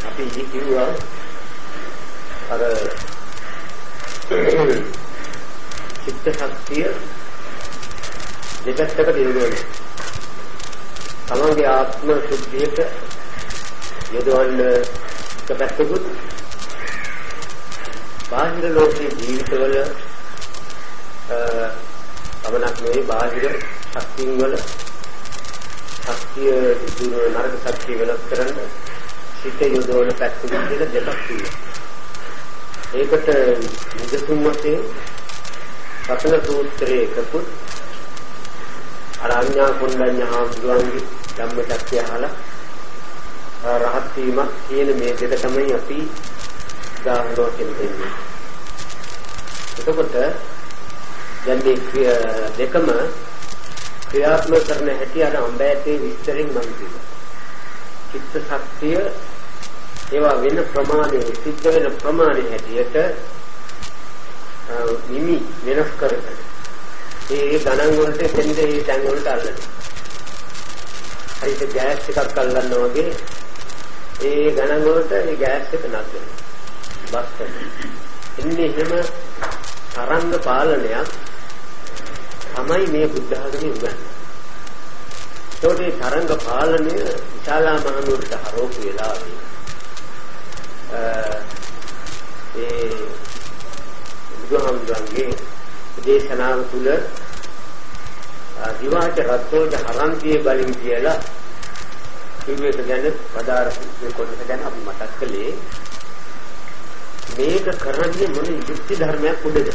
අපි කිව්වා අර චිත්ත ශක්තිය දෙපැත්තකට යොදවන්නේ. තමන්ගේ ආත්ම ශුද්ධියට යොදවන්න එක පැත්තකුත් බාහිර ලෝකයේ ජීවිතවල අවනක් නෙවෙයි බාහිර ශක්තිය වල ශක්තිය දුර නරක ශක්තිය වෙනස් කරන්න සිත යොදවන පැත්තකුත් කියලා දෙකක් තියෙනවා. ඒකට නිදසුන් වශයෙන් සතර සූත්‍රයේ එකකුත් අරඤ්ඤා කුණ්ඩඤ්ඤ හාමුදුරුවන්ගේ ධම්මචක්කය අහලා රහත් වීමක් කියන මේ දෙක තමයි අපි උදාහරණ දෙන්නේ. එතකොට දැන් මේ දෙකම ක්‍රියාත්මක කරන හැටි අර අම්බෑටේ විස්තරෙන් මම කියනවා. චිත්ත ශක්තිය ඒවා වෙන ප්‍රමාණය සිද්ධ වෙන ප්‍රමාණය හැටියට නිමි වෙනස් කරගන්න. ඒ ගණන් වලට දෙන්නේ ඒ තැන් වලට අල්ලන්න. හරියට ගෑස් එකක් අල්ලනවා වගේ ඒ ගණන් වලට ඒ ගෑස් එක නැග්ගන. බස් කරනවා. ඉන්නේ එහෙම තරංග පාලනයක් තමයි මේ බුද්ධ ධර්මයේ උගන්වන්නේ. ඒකට මේ තරංග පාලනය විශාලා මහනුවරට ආරෝප වෙලා ඒ බුදුහාමුදුරන්ගේ දේශනාව තුළ දිවාච රත්ෝජ හරන්තියේ බලින් කියලා කිව්වෙක ගැන පදාරපු කොටස ගැන අපි මතක් කළේ. මේක කරන්නේ මොන යුක්ති ධර්මයක් උඩද?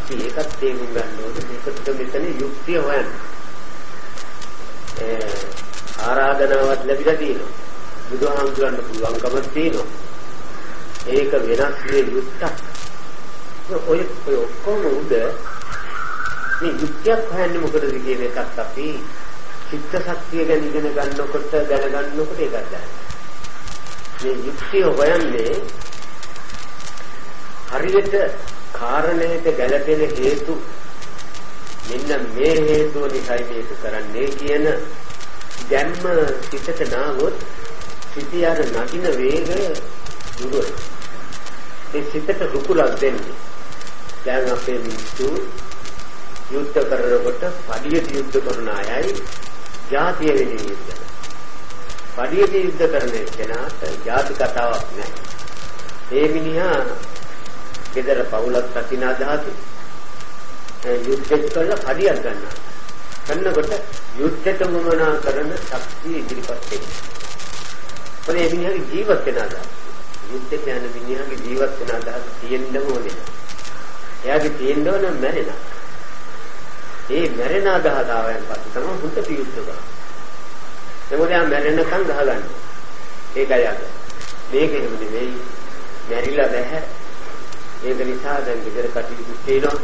අපි ඒකත් තේරුම් ගන්න ඕනේ. මේකට මෙතන යුක්තිය හොයන්න. ආරාධනාවක් ලැබිලා තියෙනවා. බුදුහාමුදුරන්ට පුළුවන්කමක් තියෙනවා. ඒක වෙනස් වෙ යුක්තක්. ඔය ඔක්කොම උඩ මේ යුක්තියක් හොයන්නේ මොකටද කියන එකත් අපි චිත්ත ශක්තිය ගැන ඉගෙන ගන්නකොට දැනගන්නකොට ඒකත් දැනගන්න. මේ යුක්තිය හොයන්නේ හරියට කාරණයට ගැළපෙන හේතු මෙන්න මේ හේතුව නිසායි මේක කරන්නේ කියන ජන්ම සිතට නාවොත් සිටියර නගින වේගය දුරයි. ඒ සිතට රුකුලක් දෙන්නේ. දැන් අපේ මිනිස්සු යුද්ධ කරනකොට පඩියට යුද්ධ කරන අයයි ජාතිය වෙනුවෙන් යුද්ධ කරනවා. පඩියට යුද්ධ කරන කෙනාට ජාති කතාවක් නැහැ. ඒ මිනිහා ගෙදර පවුලක් රකින්න අදහසයි. යුද්ධෙත් කළා පඩියක් ගන්නවා. ගන්නකොට යුද්ධයට වමනා කරන ශක්තිය ඉදිරිපත් වෙනවා. ඒ මිනිහාගේ ජීවත් වෙන අදහස. යුද්ධයට යන මිනිහාගේ ජීවත් වෙන අදහස තියෙන්න ඕනේ. එයාගේ තියෙන්න ඕන මැරෙනවා. ඒ මැරෙන අදහස ආවයන් පස්සේ තමයි හුට යුද්ධ කරන්නේ. එතකොට යා මැරෙනකන් ගහගන්න. ඒකයි අද. මේක එහෙම නෙවෙයි. මැරිලා බෑ. ඒක නිසා දැන් ගෙදර කටයුතු තියෙනවා.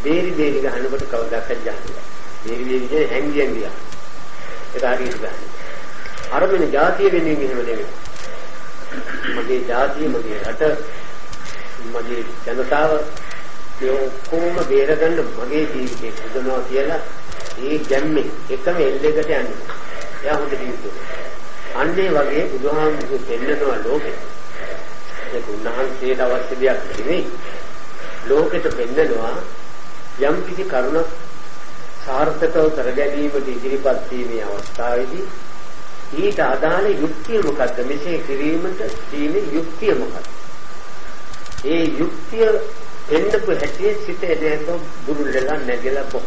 බේරි ගහනකොට කවදාවත් යන්නේ. බේරි හැංගියන් ගියා. ඒක හරියට ගන්න. අර වෙන ජාතිය වෙනින් එහෙම නෙවෙයි. මගේ ජාතිය, මගේ රට, මගේ ජනතාව මේ ඔක්කොම බේරගන්න මගේ ජීවිතේ හදනවා කියලා ඒ ගැම්මේ එකම එල්ලෙකට යන්නේ. එයා හොඳ ජීවිතේ. අන්නේ වගේ බුදුහාමුදුරු දෙන්නනවා ලෝකෙ. ඒක උන්වහන්සේට අවශ්‍ය දෙයක් නෙවෙයි. ලෝකෙට දෙන්නනවා යම් කිසි කරුණක් සාර්ථකව කර ගැනීමට ඉදිරිපත් වීමේ අවස්ථාවේදී ඊට අදාළ යුක්තිය මොකද්ද? මෙසේ කිරීමට තියෙන යුක්තිය මොකද්ද? ඒ යුක්තිය එන්නපු හැටි සිතේ දෙක බුරුල්ලලා නැගලා පො.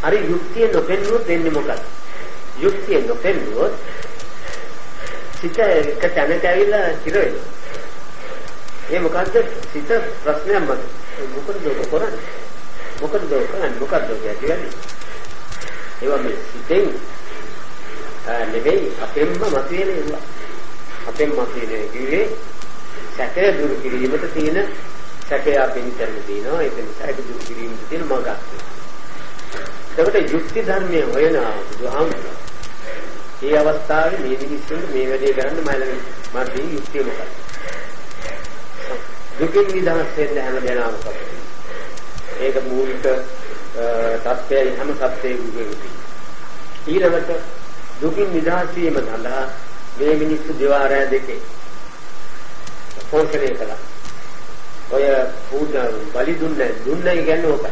අර යුක්තිය නොපෙන්නුවොත් වෙන්නේ මොකද්ද? යුක්තිය නොපෙන්නුවොත් සිත එක තැනක ඇවිල්ලා ඉර වෙනවා. ඒ මොකද්ද? සිත ප්‍රශ්නයක් මත. මොකද ඔක කරන්නේ? මොකද ඔක කරන්නේ? මොකද්ද ඔක කියන්නේ? ඒවා මේ සිතෙන් නෙවෙයි අපෙන්ම මතුවෙන ඒවා. අපෙන් මතුවෙන කිව්වේ සැකය දුරු කිරීමට තියෙන සැකය අපෙන් කරන්න තියෙනවා. ඒක නිසා ඒක දුරු කිරීමට තියෙන මඟක්. ඒකට යුක්ති ධර්මයේ හොයන බුදුහාමුදුරුවෝ මේ අවස්ථාවේ මේ මිනිස්සුන්ට මේ වැඩේ කරන්න මට යුක්තිය මොකක්ද? දුකින් නිදහස් වෙන්න හැම දෙනාම කවුරුද? ඒක මූලික තත්ත්වයයි හැම සත්‍යයකම ඊළඟට දුකින් නිදහස් වීම සඳහා මේ මිනිස්සු දෙවාරය දෙකේ පෝෂණය කළා. ඔය පූජා බලි දුන්නයි කියන්නේ ඕකයි.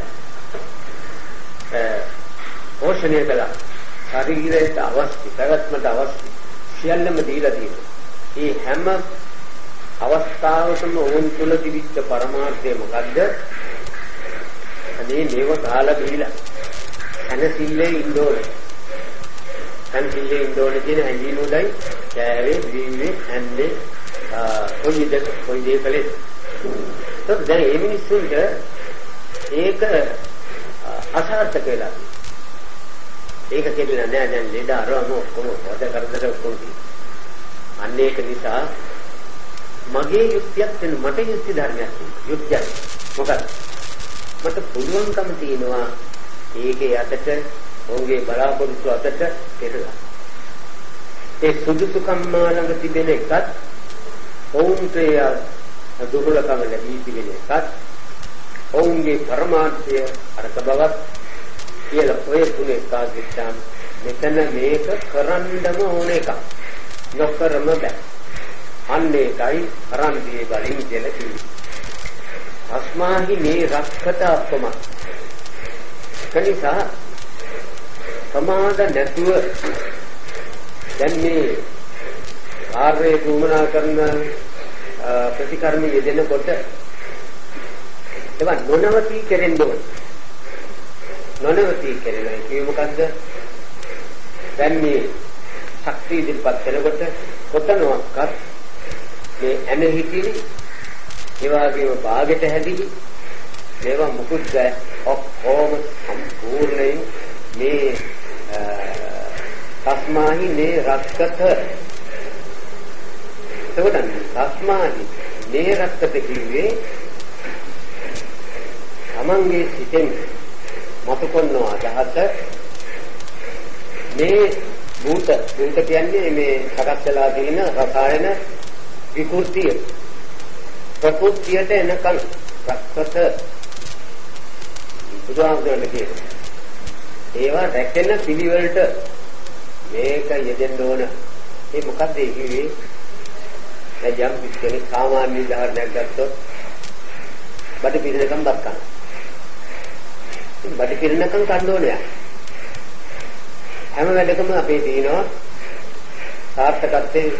පෝෂණය කළා. ශරීරයට අවශ්‍ය, පැවැත්මට අවශ්‍ය සියල්ලම දීලා තියෙනවා. මේ හැම අවස්ථාවකම වුන් තුල තිබිච්ච පරමාර්ථය මොකද්ද? අනේ මේව කාලා බීලා අනසිල්ලේ ඉන්න ඕනේ. අනසිල්ලේ ඉන්න ඕනේ කියන ඇඟිලි උඩයි කෑවේ, දීවේ, ඇන්නේ කොයි දේ කලේ. તો දැන් මේ මිනිස්සුන්ට ඒක අසාර්ථක වෙලා. ඒක කියලා නෑ දැන් ලෙඩ අරවම ඔක්කොම හොද කරදර ඔක්කොම තියෙනවා. අන්න ඒක නිසා මගේ යුක්තියක් වෙන මට යුක්ති ධර්මයක් තියෙනවා. යුක්තියක් මොකක්ද? මට පුළුවන්කම තියෙනවා ඒකේ යටට ඔවුන්ගේ බලාපොරොත්තු අතට පෙරලා. ඒ සුදුසුකම් ළඟ තිබෙන එකත් ඔවුන්ට දුර්වලකම ලැබී තිබෙන එකත් ඔවුන්ගේ පරමාර්ථය අරක බවක් කියලා ඔය තුනේ කාදිච්චාම් මෙතන මේක කරන්නම ඕන එකක්. නොකරම බෑ. අන්න ඒකයි අරන්දී බලින් කියලා කිව්වේ. අස්මාහි මේ රක්කත අපම. කනිසා සමාද නැතුව දැන් මේ ආර්ය කුමනා කරන ප්‍රතිකර්ම යෙදෙනකොට ඒවා නොනවති කෙරෙන්න ඕන. නොනවති කෙරෙනවා කියන්නේ මොකද්ද? දැන් මේ ශක්තිය ඉදිරිපත් කරනකොට කොතනවත් මේ ඇනහිටිලි ඒ වගේම භාගයට හැදිලි ඒවා මුකුත් බෑ. ඔක්කොම සම්පූර්ණයෙන් මේ තස්මාහි මේ රක්කත එතකොට තස්මාහි මේ රක්කත කිව්වේ තමන්ගේ සිතෙන් මතු කරන අදහස මේ භූත කියන්නේ මේ සකස් වෙලා තියෙන රසායන විකෘතිය ප්‍රකෘතියට එනකන් රක්කත බුදුහාමුදුරන්ට කියනවා. ඒවා රැකෙන පිළිවෙලට මේක යෙදෙන්න ඕන. ඒ මොකද්ද ඒ කිව්වේ? දැන් යම් කෙනෙක් සාමාන්‍ය උදාහරණයක් ගත්තොත් බඩ පිරෙනකම් බත් කනවා. බඩ පිරෙනකම් කන්න ඕනේ. හැම වෙලකම අපේ තියෙනවා සාර්ථකත්වයේ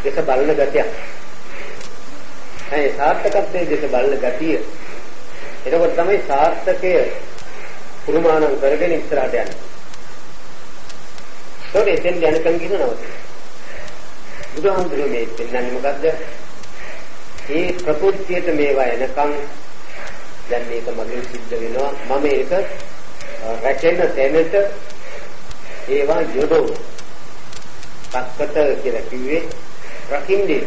දෙක බලන ගතියක්. ඒ සාර්ථකත්වයේ දෙක බලන ගතිය. එතකොට තමයි සාර්ථකය පුරුමානම් කරගෙන ඉස්සරහට යන්නේ. ඒකෙන් යනකම් කියනවා. බුදුහාමුදුරුවෝ මේ දෙන්නන්නේ මොකද්ද? මේ ප්‍රකෘතියට මේවා එනකම් දැන් මේක මගෙන් සිද්ධ වෙනවා. මම ඒක රැකෙන තැනට ඒවා යොදවන. රක්කත කියලා කිව්වේ රකින්නේ.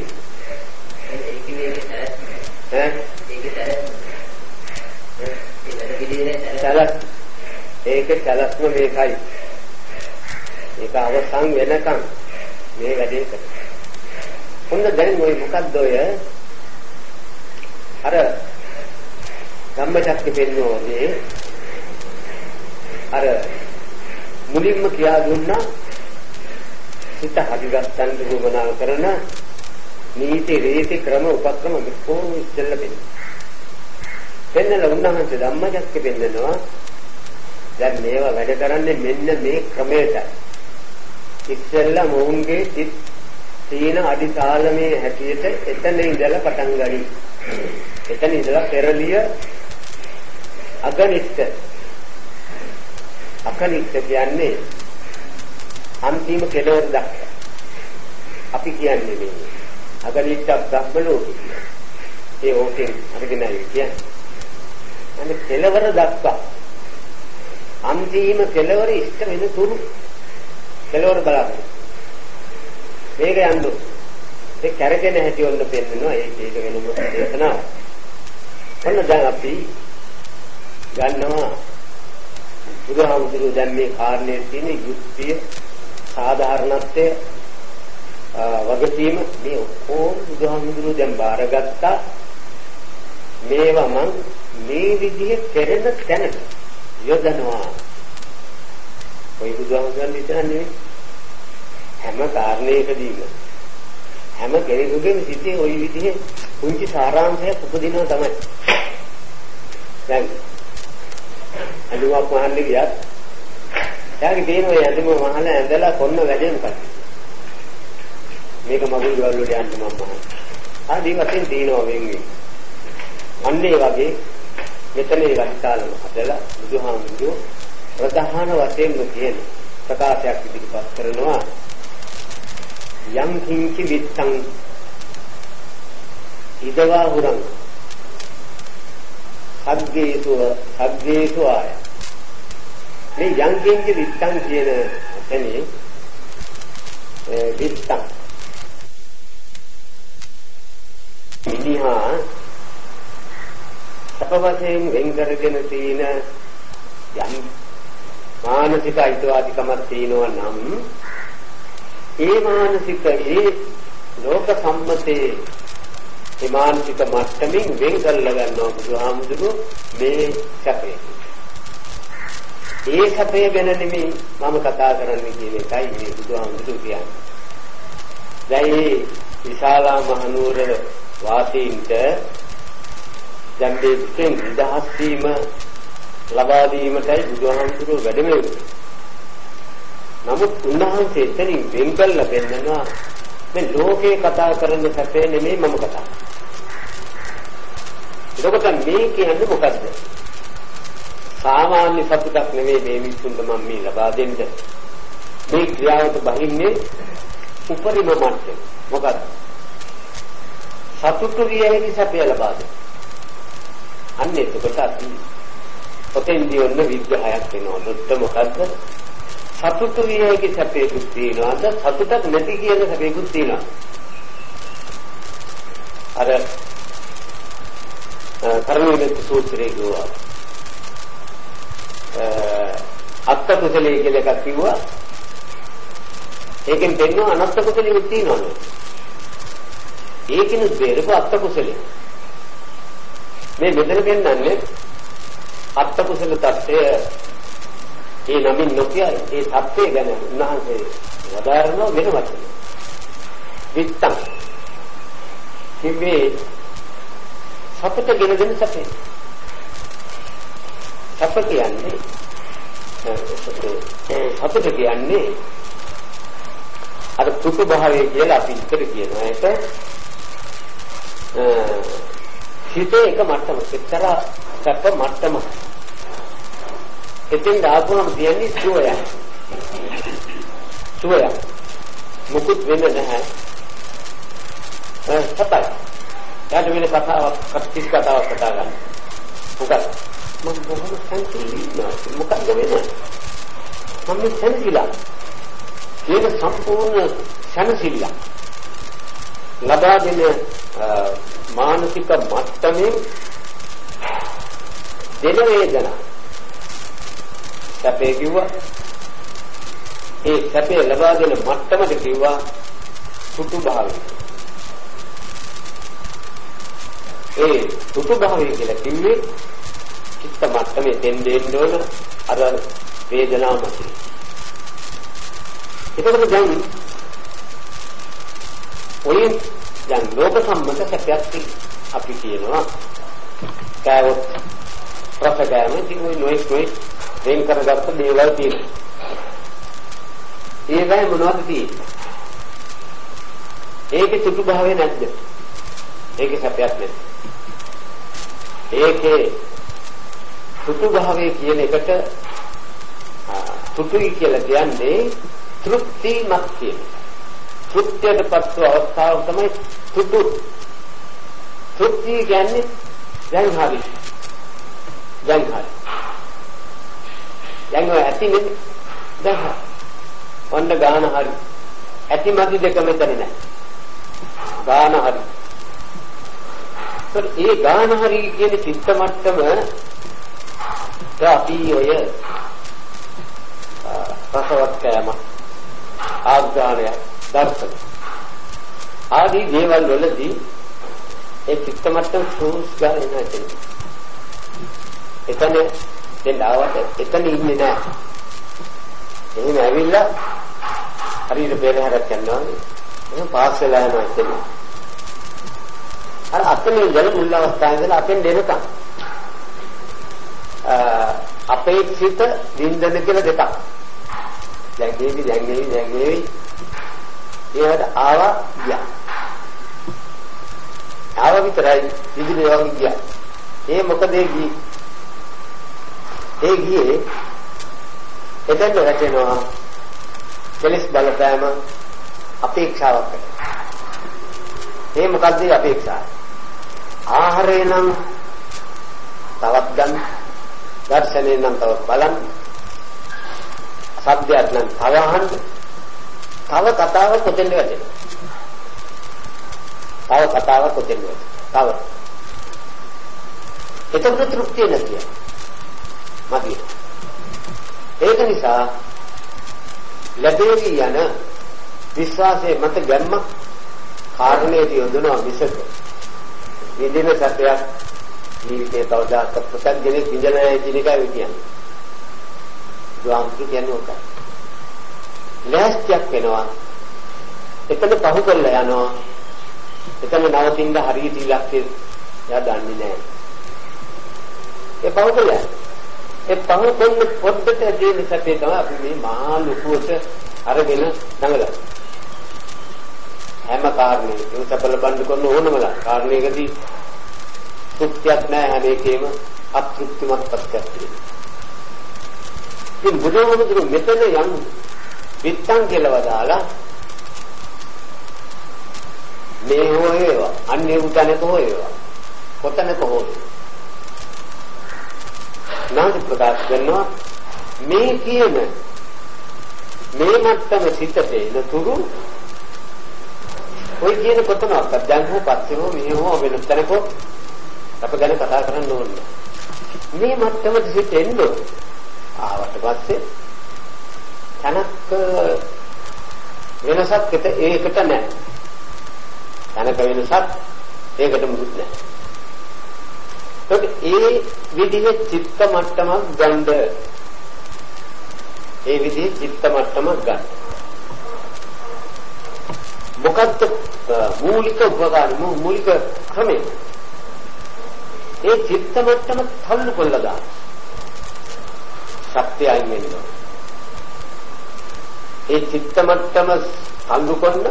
ඒක සැලස්ම මේකයි. ඒක අවසන් වෙනකම් මේ වැඩේ කරනවා. හොඳ දැන් ඔය මොකද්ද ඔය අර ධම්මචක්ක පෙන්නෝනේ අර මුලින්ම කියා දුන්නා සිත හදිගස්සන් දුමනා කරන නීති රීති ක්‍රම උපක්‍රම කොහොම ඉස්සෙල්ල පෙන්නලා උන්වහන්සේ ධම්මචක්ක පෙන්නනවා දැන් මේවා වැඩ කරන්නේ මෙන්න මේ ක්‍රමයට ඉස්සෙල්ලා මොවුන්ගේ සිත් තීන අදිතාලමේ හැටියට එතන ඉඳලා පටන් ගනි. එතන ඉඳලා පෙරලිය අගනිෂ්ඨ කියන්නේ අන්තිම කෙලවර දක්වා. අපි කියන්නේ මේ අගනිෂ්ඨ බ්‍රහ්ම ලෝකේ. ඒ ඕකෙන් අරගෙනයි කියන්නේ. අනේ කෙලවර දක්වා අන්තිම කෙලවර ඉෂ්ට වෙන තුරු කෙලවර බලන්න. මේක යන්න. ඒ කැරගෙන හැටි වොන්න පෙන්නනවා. ඒක වෙනම දේශනාවක්. ඔන්න දැන් අපි ගන්නවා බුදුහාමුදුරුවෝ දැන් මේ කාරණේ තියෙන යුක්තිය සාධාරණත්වය වගකීම මේ ඔක්කොම බුදුහාමුදුරුවෝ දැන් බාරගත්තා. මේවා මං මේ විදිහේ කෙරෙන තැනට යොදනවා. ඔය බුදුහාමුදුරන් විතරනේ හැම කාරණයකදීම හැම කෙනෙකුගේම සිතේ ওই විදිහේ පුංචි සාරාංශයක් උපදිනවා තමයි. දැන් අලුවක් මහන්නේ ගියත් යාගේ දේන ඔය ඇඳුම මහල ඇඳලා කොන්න වැඩෙන කට. මේක මගුල් ගවල් වලට යන්න මම මහා. ආදී වශයෙන් දිනනවා වෙන්නේ. අන්නේ වගේ මෙතනේ රහිතාලම හදලා බුදුහාමුදුරුවෝ ප්‍රධාන වශයෙන්ම කියන ප්‍රකාශයක් ඉදිරිපත් කරනවා. යම් කිංචි විත්තං ඉදවා හුරං සග්ගේසු ආය. මේ යම් කිංචි විත්තං කියන එතනේ විත්තං ඉනිහා සපවසයෙන් වෙන් කරගෙන තියෙන යම් මානසික අයිතිවාසිකමක් තියෙනවා නම් ඒ මානසික ඒ ලෝක සම්මතයේ ඒ මානසික මට්ටමින් වෙන් කරලා ගන්නවා බුදුහාමුදුරුවෝ මේ සැපේ. ඒ සැපේ ගැන නෙමෙයි මම කතා කරන්නේ කියන එකයි මේ බුදුහාමුදුරුවෝ කියන්නේ. දැන් විශාලා මහනුවර වාසීන්ට ජම්බේ පිටෙන් නිදහස් වීම ලබා දීමටයි බුදුහාමුදුරුවෝ වැඩම වෙන්නේ. නමුත් උන්වහන්සේ එතනින් වෙන් කළා පෙන්නනවා මේ ලෝකේ කතා කරන සැපේ නෙමෙයි මම කතා කරන්නේ. එතකොට මේ කියන්නේ මොකද්ද? සාමාන්‍ය සතුටක් නෙමෙයි මේ මිනිසුන්ට මම මේ ලබා දෙන්න. මේ ක්‍රියාවට බහින්නේ උපරිම මට්ටම. මොකද්ද? සතුට විය හැකි සැපය ලබා දෙන්න. අන්න එතකොට අපි ඔතෙන්දී ඔන්න විග්‍රහයක් වෙනවා. මුත්ත මොකද්ද? සතුට විය හැකි සැපේකුත් තියෙනවාද? සතුටක් නැති කියන සැපේකුත් තියෙනවා. අර කර්මයේ සූත්‍රයේ ගෝවා අත්ත කුසලයේ කියලා එකක් කිව්වා. ඒකෙන් දෙන්නවා අනත්ත කුසලෙත් තියෙනවා. ඒකිනුත් බේරපු අත්ත කුසලෙ. මේ මෙතන පෙන්නන්නේ අත්ත කුසල තත්ත්වය ඒ නමින් නොකිය ඒ තත්ත්වය ගැන උන්වහන්සේ වදාරන වෙන වචන. විත්තං කිව්වේ සපත ගෙන දෙන සපේ. සපත කියන්නේ සපත කියන්නේ අර පුතු භාවය කියලා අපි ඉතර කියනවා. ඒක හිතේ එක මට්ටම එක්තරා සැප මට්ටම. එතෙන් දාපුවම කියන්නේ සුවය. සුවය. මුකුත් වෙන්නේ නැහැ. සපයි. යාට වෙන කතාවක් කතාවක් කතා ගන්න. මොකක්ද? මම බොහොම සංකීර්ණයි. මොකක්ද වෙන්නේ? මම සංකීර්ණයි. ඒක සම්පූර්ණ සනසිල්ල. ලබා දෙන මානසික මට්ටමේ දෙන වේදනා සැපේ කිව්වා. ඒ සැපේ ලබා දෙන මට්ටමද කිව්වා සුතු භාවය. ඒ සුතු භාවය කියලා කිව්වේ චිත්ත මට්ටමේ දෙන්න ඕන අර වේදනාව මතයි. ඒකවල දැන් ඔය දැන් ලෝක සම්මත සැපයක් අපි කියනවා. කාවොත් ප්‍රසගාම දිනුයි නොයි වෙන් කරගත්ත දේවල් තියෙනවා. ඒකයි මොනවද තියෙන්නේ? ඒකේ සුතු භාවය නැද්ද? ඒකේ සැපයක් නැද්ද? ඒකේ සුතු භාවය කියන එකට සුතුයි කියලා කියන්නේ තෘප්තිමත් කියන. තෘප්තියටපත් අවස්ථාව තමයි සුතු. තෘප්තිය කියන්නේ දැන් හරි. දැන් හරි. දැන් ඔය ඇති නෙමෙයි. දැන් හරි. ඔන්න ගාන හරි. ඇති මදි දෙක මෙතන නැහැ. ගාන හරි. ඒ ගාන හරි කියන චිත්ත මට්ටම අපි ඔය රසවත් කෑම ආග්‍රහණය දර්ශන ආදී දේවල් වලදී ඒ චිත්ත මට්ටම සූස් ගන්න නැහැ. එතන දැන් ආවට එතන ඉන්නේ නැහැ. එහෙම ඇවිල්ලා හරියට පෙරහැරක් යනවා. එහෙනම් පාස් වෙලා යනවා එතන. අර අතනේ ඉඳලා මුල් අවස්ථාවේ ඉඳලා අපෙන් දෙනකම් අපේක්ෂිත වින්දන කියලා දෙකක්. දැන් ගෙවි ඒවට ආවා ගියා. ආව විතරයි ඉදිරිය වගේ ගියා. ඒ මොකද ඒ ගියේ එතන රැටෙනවා කෙලස් බලපෑම අපේක්ෂාවක් කරනවා. ඒ මොකද්ද අපේක්ෂාව? ආහාරය නම් තවත් ගන්න, දර්ශනේ නම් තවත් බලන්න, සබ්දයක් නම් තව අහන්න, තව කතාවක් කොතෙන්ද වැටෙනවා. තව එතකොට තෘප්තිය නැතිය. මදිය. ඒක නිසා ලැබෙවි යන විශ්වාසයේ මත ගැම්ම කාරණේදී යොදනවා මිසක විදින සත්‍යයක් ජීවිතේ තවදාක ප්‍රත්‍යක්ෂනේ විඳිනයි කියන එකයි කියන්නේ. දුආම්තු කියන්නේ ඔකයි. ලෑස්තියක් වෙනවා. එතන පහු කරලා යනවා. එතන නවතින්න හරියට ඉලක්කය යා දන්නේ නැහැ. ඒ පහු කරලා ඒ පහු කොන්න පොඩ්ඩට දෙන සැපේ තමයි අපි මේ මහා ලොකුවට අරගෙන නඟලා. හැම කාරණේකම සඵල බඳු කරන ඕනමලා කාරණේකදී තෘප්තියක් නැහැ හැම එකේම අතෘප්තිමත් පත්‍යක් තියෙනවා. ඉතින් බුදුහාමුදුරුවෝ මෙතන යම් විත්තං කියලා වදාලා මේ හොයේවා අන්නේ උතනක හොයේවා කොතනක හොයේවා නාද ප්‍රකාශ කරනවා මේ කියන මේ මට්ටම සිතේ නතුරු ඔය කියන කොතනවත් දැන් හෝ පස්සේ හෝ මේ හෝ වෙන තැනක අප ගැන කතා කරන්න ඕනේ මේ මට්ටමට සිටෙන්න ආවට පස්සේ තනක වෙනසක් ඒකට නැහැ තනක වෙනසක් ඒකට මුකුත් නැහැ ඒ විදිහේ චිත්ත මට්ටමක් ගන්න ඒ විදිහේ චිත්ත මට්ටමක් ගන්න මොකක්ද මූලික උපකාර මූලික ක්‍රමය ඒ චිත්ත මට්ටම තල්ලු කොල්ල ගන්න සත්‍යයෙන් වෙනවා ඒ චිත්ත මට්ටම තල්ලු කොන්න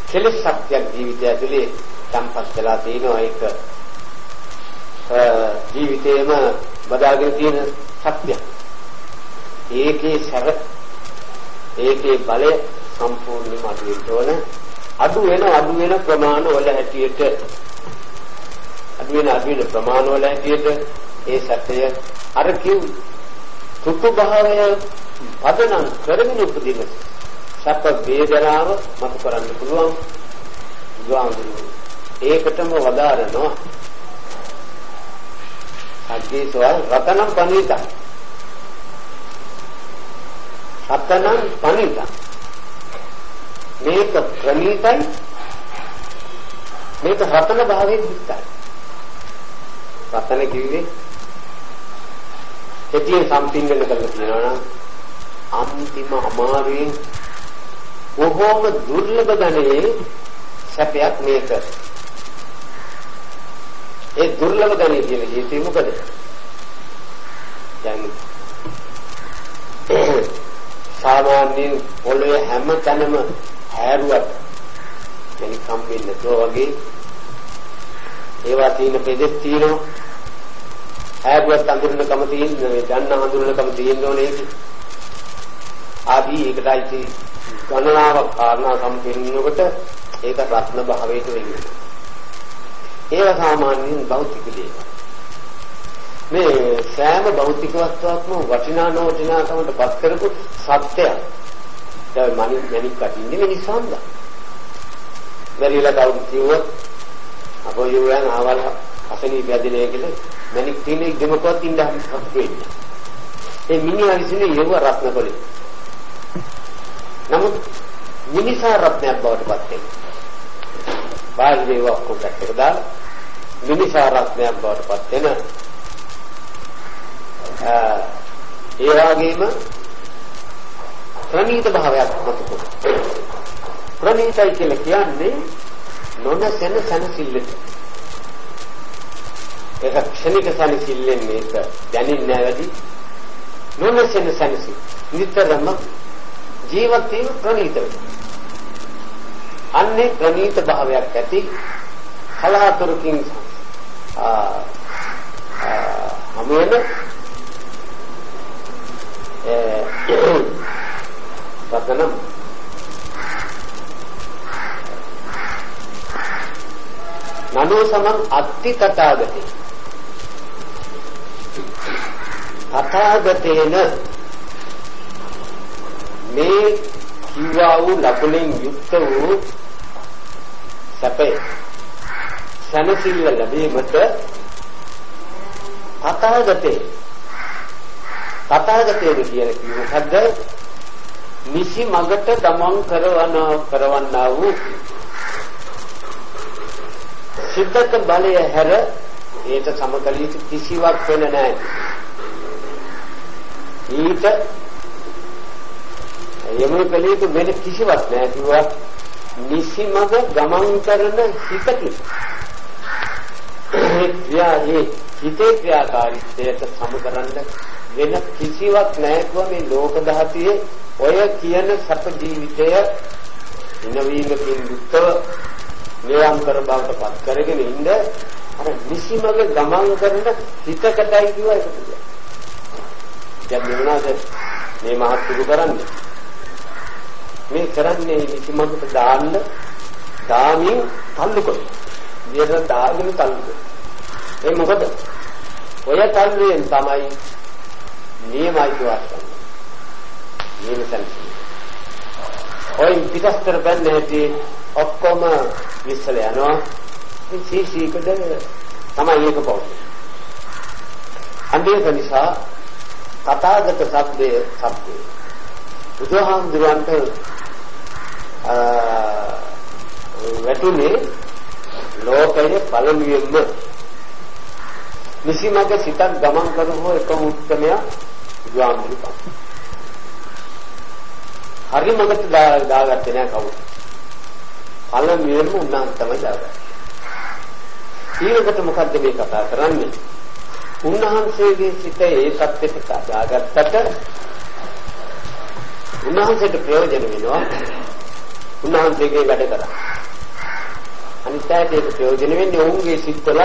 කෙලෙස් සත්‍යයක් ජීවිතය ඇතුලේ සම්පත් වෙලා තියෙනවා ඒක ජීවිතේම බදාගෙන තියෙන සත්‍යයක් ඒකේ සැර ඒකේ බලය සම්පූර්ණයෙන්ම අඩු වෙන ප්‍රමාණ වල හැටියට අඩු වෙන ප්‍රමාණ වල හැටියට ඒ සත්‍යය අර කිව් සුතු භාවය පදනම් කරගෙන උපදින සත්‍ය වේදනාව මත කරන්න පුළුවන් බුදුහාමුදුරුවෝ ඒකටම වදාරනවා අග්ගේසෝ රතනම් පණිතා මේක ප්‍රණීතයි මේක රතන භාවයෙන් යුක්තයි රතන කිව්වේ එතිය සම්පින්දන කරලා කියනවා නම් අන්තිම අමාරුවෙන් බොහෝම දුර්ලභ ගණයේ සැපයක් මේක ඒ දුර්ලභ ගණයේ කියන ජීවිතේ මොකද දැන් සාමාන්‍යයෙන් පොළවේ හැම තැනම හැරුවත් يعني කම්බෙන්න තෝවගේ ඒවා තියෙන පෙදෙස් තියෙනවා හැරුවත් අඳුරනකම තියෙන්නේ දන්න අඳුරනකම තියෙන්න ඕනේ ආදී ඒකටයි ගණනාවක් කාරණා සම්පූර්ණනකොට ඒක රත්න භාවයට වෙන්නේ ඒවා සාමාන්‍යයෙන් භෞතික දේවල් මේ සෑම භෞතික වස්තුවක්ම වටිනා නොවටිනාකමට පත් කරපු සත්‍යයක්. දැන් මනික් කටින්නේ මිනිස්සුන්ද. බැරිලා කවුරු කිව්වොත් අපෝ යෝයන් ආවල් අසනීප යදිනේ කියලා මනික් තියෙන දෙමකවත් ඉඳන් හම්බෙන්නේ. ඒ මිනිහා විසින් යව රත්න කොලේ. නමුත් මිනිසා රත්නයක් බවට පත් වෙනවා. බාහිරව කොටකට දාලා මිනිසා රත්නයක් බවට පත් වෙන ඒ වගේම ප්‍රණීත භාවයක් මතකෝ. ප්‍රණීතයි කියලා කියන්නේ නොනසෙන සනසිල්ලට. ඒක ක්ෂණික සනසිල්ලෙන් මේක දැනෙන්නේ නැවැදී. නොනසෙන සනසිල්. නිතරම ජීවත් වීම ප්‍රණීත වෙනවා. අන්නේ ප්‍රණීත භාවයක් ඇති කලාතුරකින් හමුවෙන සතනම් නනෝ සමං අත්ති තථාගතේ තථාගතේන මේ කිවා වූ ලකුණෙන් යුක්ත වූ සැපේ සනසිල්ල ලැබීමට තථාගතේ කියන මොකද්ද? නිසි මගට ගමන් කරවන්නා වූ සිද්ධක බලය හැර ඒට සමකලිත කිසිවක් වෙන නැහැ. ඊට යමු කලිත වෙන කිසිවක් නැහැ කිව්වා. නිසි මග ගමන් කරන හිතකි. ඒ හිතේ ක්‍රියාකාරීත්වයට සමකරන්න වෙන කිසිවක් නැහැ කිව්වා. මේ ලෝක ධාතුවේ ඔය කියන සැප ජීවිතය ඉනවීමකින් යුක්තව නිරන්තර බවට පත් කරගෙන ඉන්න අර නිසිමග ගමන් කරන හිතකටයි කිව්වා ඒක. දැන් මෙවනාද මේ මහත්තුරු කරන්නේ? මේ කරන්නේ නිසිමගට දාමින් තල්ලු කරනවා. විතර දාගෙන තල්ලු. ඒ මොකද? ඔය තල්ලුවෙන් තමයි නියමයි කියවන්නේ. නියමසන්. ඔය පිටස්තර බන්නේ ඔක්කොම විශ්ල යනවා. සීසීකද තමයි ඒක පොන්නේ. අන්තිම නිසා තථාගත සබ්දයේ බුදුහාමුදුරන්ට වැටුනේ ලෝකයේ පළමුවෙන්ම නිසිමග සිතක් ගමන් කරන එකම උත්තරය බුදුහාමුදුරුවෝ. හරි මගට දාගත්තේ නෑ කවුරු. පළමුවෙන්ම උන්වහන්සේ තමයි දාගත්තේ. ඊළඟට මොකද්ද මේ කතා කරන්නේ? උන්වහන්සේගේ සිත ඒ සත්‍යෙට දාගත්තට උන්වහන්සේට ප්‍රයෝජන වෙනවා. උන්වහන්සේගේ වැඩ කරා. අනිත් අයට ඒක ප්‍රයෝජන වෙන්නේ ඔවුන්ගේ සිත්වල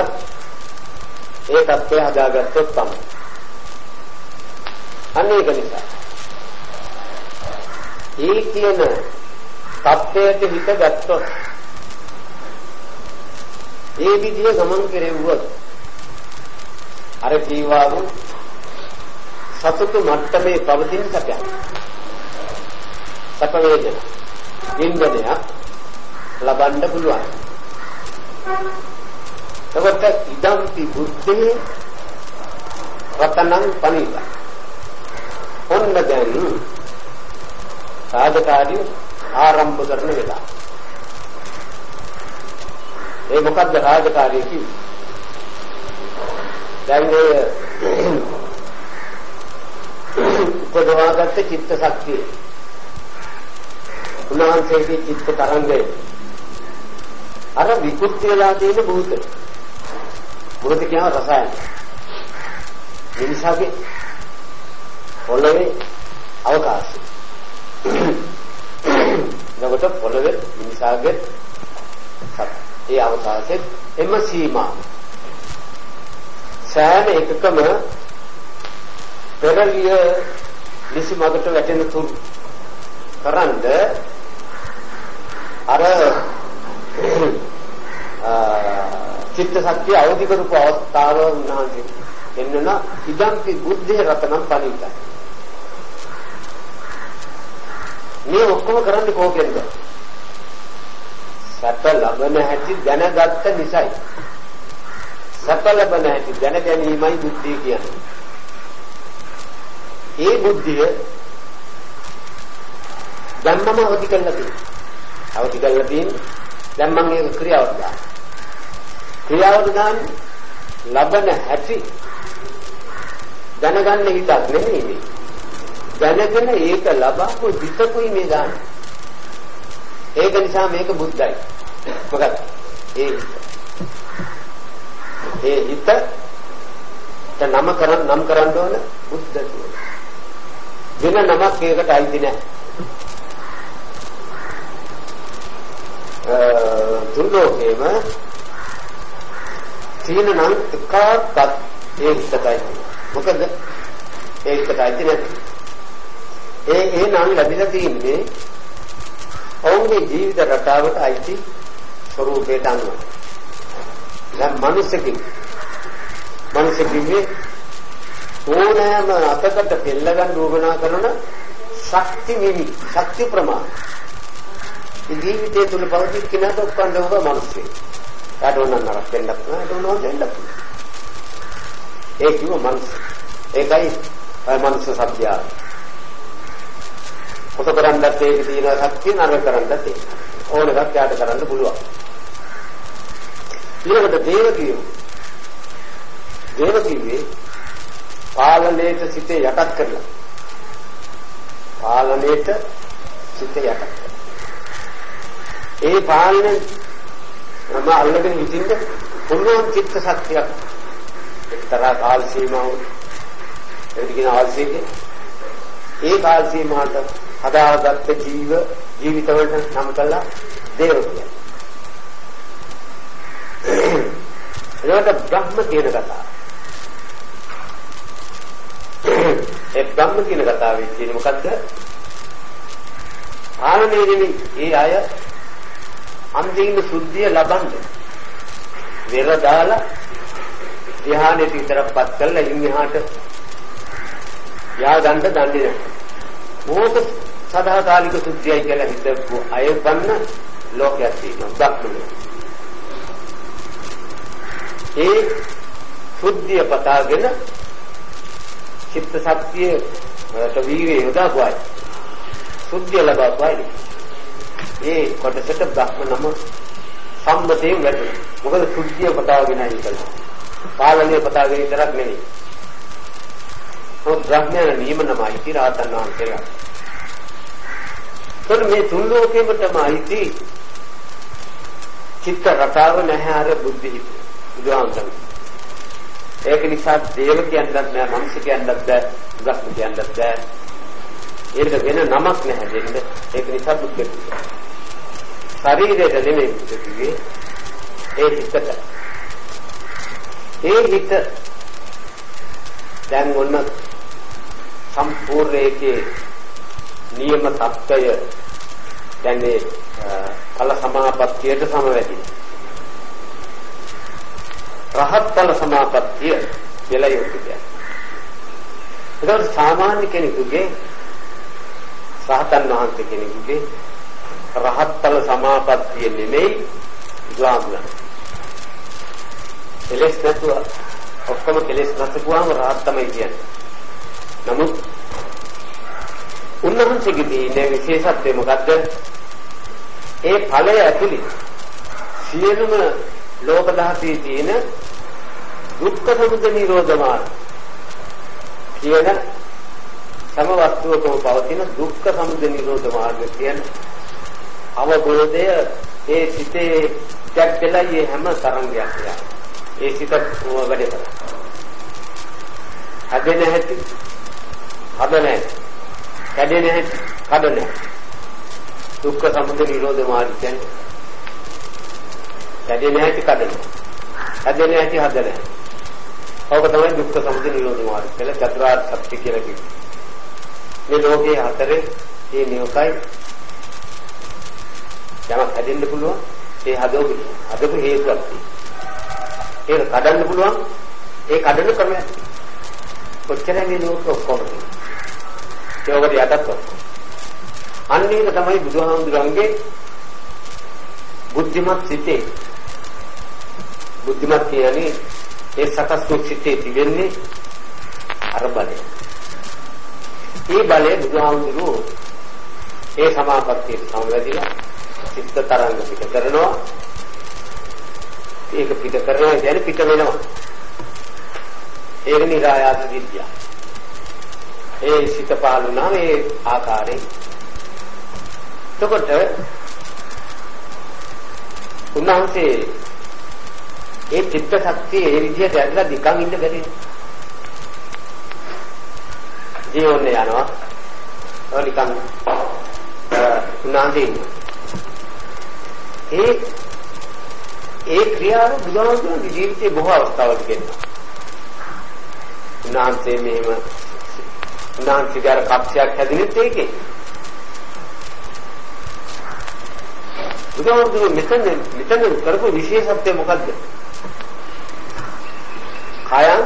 ඒ தත්ත්වය හදාගත්තොත් තමයි. අන්න ඒක නිසා ඒ කියන தත්ත්වයට හිත ගත්තොත් ඒ විදිය ගමන් කෙරෙව්වොත් අර ජීවාවු සතුටු මට්ටමේ පවතින සැපයක්. සැප වේදන වින්දනයක් ලබන්න පුළුවන්. එතකොට ඉදම්පි බුද්ධේ රතනං පනිත. ඔන්න දැන් සාධකාරී ආරම්භ කරන වෙලාව. ඒ මොකද්ද රාජකාරිය කිව්වේ? දැන් මේ උපදවාගත්ත චිත්ත ශක්තිය උන්වහන්සේගේ චිත්ත තරංගය අර විකෘති වෙලා තියෙන භූත කියන රසයන් මිනිසාගේ පොළවේ අවකාශය නකට පොළවේ මිනිසාගේ ඒ අවකාශයේ එම සීමා සෑම එකකම පෙරලිය නිසි මගට වැටෙන තුරු කරන්ද අර චිත්ත ශක්තිය අවදි කරපු අවස්ථාව උන්වහන්සේ එන්නන ඉදම්පි බුද්ධේ රතනම් පණිත. මේ ඔක්කොම කරන්නේ කොහොමද? සැප ලබන හැටි දැනගත්ත නිසායි. සැප ලබන හැටි දැන ගැනීමයි බුද්ධිය කියන්නේ. ඒ බුද්ධිය දැන් මම අවදි කරලා තියෙන්නේ. දැන් මම ඒක ක්‍රියාවට දානවා. ක්‍රියාවට දාන්න ලබන හැටි දැනගන්න හිතක් නෙමෙයි මේ. දැනගෙන ඒක ලබාපු හිතකුයි මේ දාන. ඒක නිසා මේක බුද්ධයි. මොකද ඒ හිත නම් කරන්න ඕන බුද්ධ කියලා. වෙන නමක් ඒකට අයිති නැහැ. දුර්ලෝකේම සීන නම් එකක්වත් ඒ හිතයි. මොකද ඒ හිතයි නැති. ඒ නම් ලැබිලා තියෙන්නේ ඔවුන්ගේ ජීවිත රටාවට අයිති ස්වરૂපයට අනුව. දැන් මිනිස්සුකින් ඕනෑම අතකට පෙළ ගන්න උවමනා කරන ශක්ති ප්‍රමාණ ජීවිතය තුළ පවතින කෙනාට උත්පන්න වූ මිනිස්සු. ඒකට ඕන නරක වෙන්නත් නෑ, ඒක ඕන වෙන්නත්. ඒ කිව්ව මිනිස්සු. ඒකයි මිනිස්සු සත්‍යය. කොට කරන්නත් ඒක තියෙන ශක්තිය නරක කරන්නත් ඒක. ඕන එකක් යාට කරන්න පුළුවන්. ඊළඟට දේව කිව්වේ පාලනයට සිතේ යටත් කරලා. පාලනයට සිතේ යටත් කරලා. ඒ පාලනය මම අල්ලගෙන ඉතින්ද පුළුවන් චිත්ත ශක්තියක් එක්තරා කාල සීමාවක එදින අවශ්‍යකේ ඒ කාල සීමාවට හදාගත්ත ජීවිතවලට නම් කළා දේව කියන්නේ. ඒකට බ්‍රහ්ම කියන කතාව. ඒ බ්‍රහ්ම කියන කතාවේ කියන්නේ මොකද්ද? පාලනයේදී ඒ අය අන්තිම සුද්ධිය ලබන්නේ. වෙර දාලා ධ්‍යානෙට විතරක්පත් කරලා ඉන්නහාට යා ගන්න දන්නේ නැහැ. මොකද සදාකාලික සුද්ධියයි කියලා හිතපු අය ගන්න ලෝකයක් තියෙනවා. බ්‍රහ්මලෝක. ඒ සුද්ධිය පතාගෙන චිත්ත ශක්තිය වීර්යය යොදාගුවයි. සුද්ධිය ලබාගුවයි. ඒ කොටසට බ්‍රහ්ම නම සම්මතයෙන් වැටෙනවා. මොකද සුද්ධිය පතාගෙනයි ඉතලා. පාලනය පතාගෙන විතරක් නෙවෙයි. බ්‍රහ්මයන් නියමනමයි රහතන් වහන්සේලා. මේ තුන් ලෝකෙමටම අයිති චිත්ත රටාව නැහැ අර බුද්ධි හිත. බුදුහාමුදුරුවෝ. ඒක නිසා දේව කියන්නත් නෑ, මනුෂ්‍ය කියන්නත් බෑ, බ්‍රහ්ම කියන්නත් බෑ. ඒක වෙන නමක් නැහැ දෙන්න. ඒක නිසා බුද්ධ කියනවා. ශරීරයට නෙමෙයි කිව්වේ ඒ හිතට. ඒ හිත දැන් ඔන්න සම්පූර්ණ ඒකේ නියම තත්ත්වය දැන් මේ ඵල සමාපත්තියට සමවැදිනවා. රහත් ඵල සමාපත්තිය කියලා යොක්කේ. ඒක සාමාන්‍ය කෙනෙකුගේ සහතන් වහන්සේ කෙනෙකුගේ රහත් ඵල සමාපත්තිය නෙමෙයි ඉස්ලාම්ලා. කෙලෙස් නැතුව ඔක්කොම කෙලෙස් නැතුවම රහත් තමයි කියන්නේ. නමුත් උන්වහන්සේගේ තියෙන විශේෂත්වය මොකද්ද? ඒ ඵලය ඇතුළේ සියලුම ලෝක ධාතුවේ තියෙන දුක්ඛ සමුදය නිරෝධ මාර්ග කියන සම වස්තුවකම පවතින දුක්ඛ සමුදය නිරෝධ මාර්ග කියන අවබෝධය ඒ සිතේ දැක්කලා මේ හැම තරංගයක් යා. ඒ සිත වැඩ කරා. හදෙන හැටි හදන්නේ. කැඩෙන හැටි කඩන්නේ. දුක්ඛ සමුදය නිරෝධ මාර්ග කියන්නේ කැඩෙන හැටි කඩන්නේ. හදෙන හැටි හදන්නේ. ඔක තමයි දුක්ඛ සමුදය නිරෝධ මාර්ග කියලා චතුරාර්ය සත්‍ය කියලා කියන්නේ. මේ ලෝකයේ හතරේ මේ නියොකයි යමක් හැදෙන්න පුළුවන් ඒ හදපු හේතුවක් තියෙනවා. ඒක කඩන්න පුළුවන් ඒ කඩන ක්‍රමයක්. කොච්චරයි මේ ලෝක ඔක්කොම. ඒකට යටත් අන්න ඒක තමයි බුදුහාමුදුරන්ගේ බුද්ධිමත් සිතේ. බුද්ධිමත් කියන්නේ ඒ සකස් වූ සිතේ තිබෙන්නේ අර බලය. ඒ බලය බුදුහාමුදුරුවෝ ඒ සමාපත්තියට සමවැදිලා චිත්ත තරංග පිට කරනවා. ඒක පිට කරනවා කියන්නේ පිට වෙනවා. ඒක නිරායාස විද්‍යාව. ඒ සිත පාලුණා මේ ආකාරයෙන්. එතකොට උන්වහන්සේ ඒ චිත්ත ශක්තිය ඒ විදිහට ඇදලා නිකන් ඉන්න බැරි. ජීවන්නේ යනවා. ඒ නිකන් උන්වහන්සේ ඒ ක්‍රියාව බුදුහාමුදුරුවෝ ජීවිතේ බොහෝ අවස්ථාවල කියනවා. උන්වහන්සේ මෙහෙම උන්වහන්සේගේ කප්පයක් හැදෙන්නේ ඒකේ. බුදුහාමුදුරුවෝ මෙතන කරපු විශේෂත්වය මොකද්ද? කයං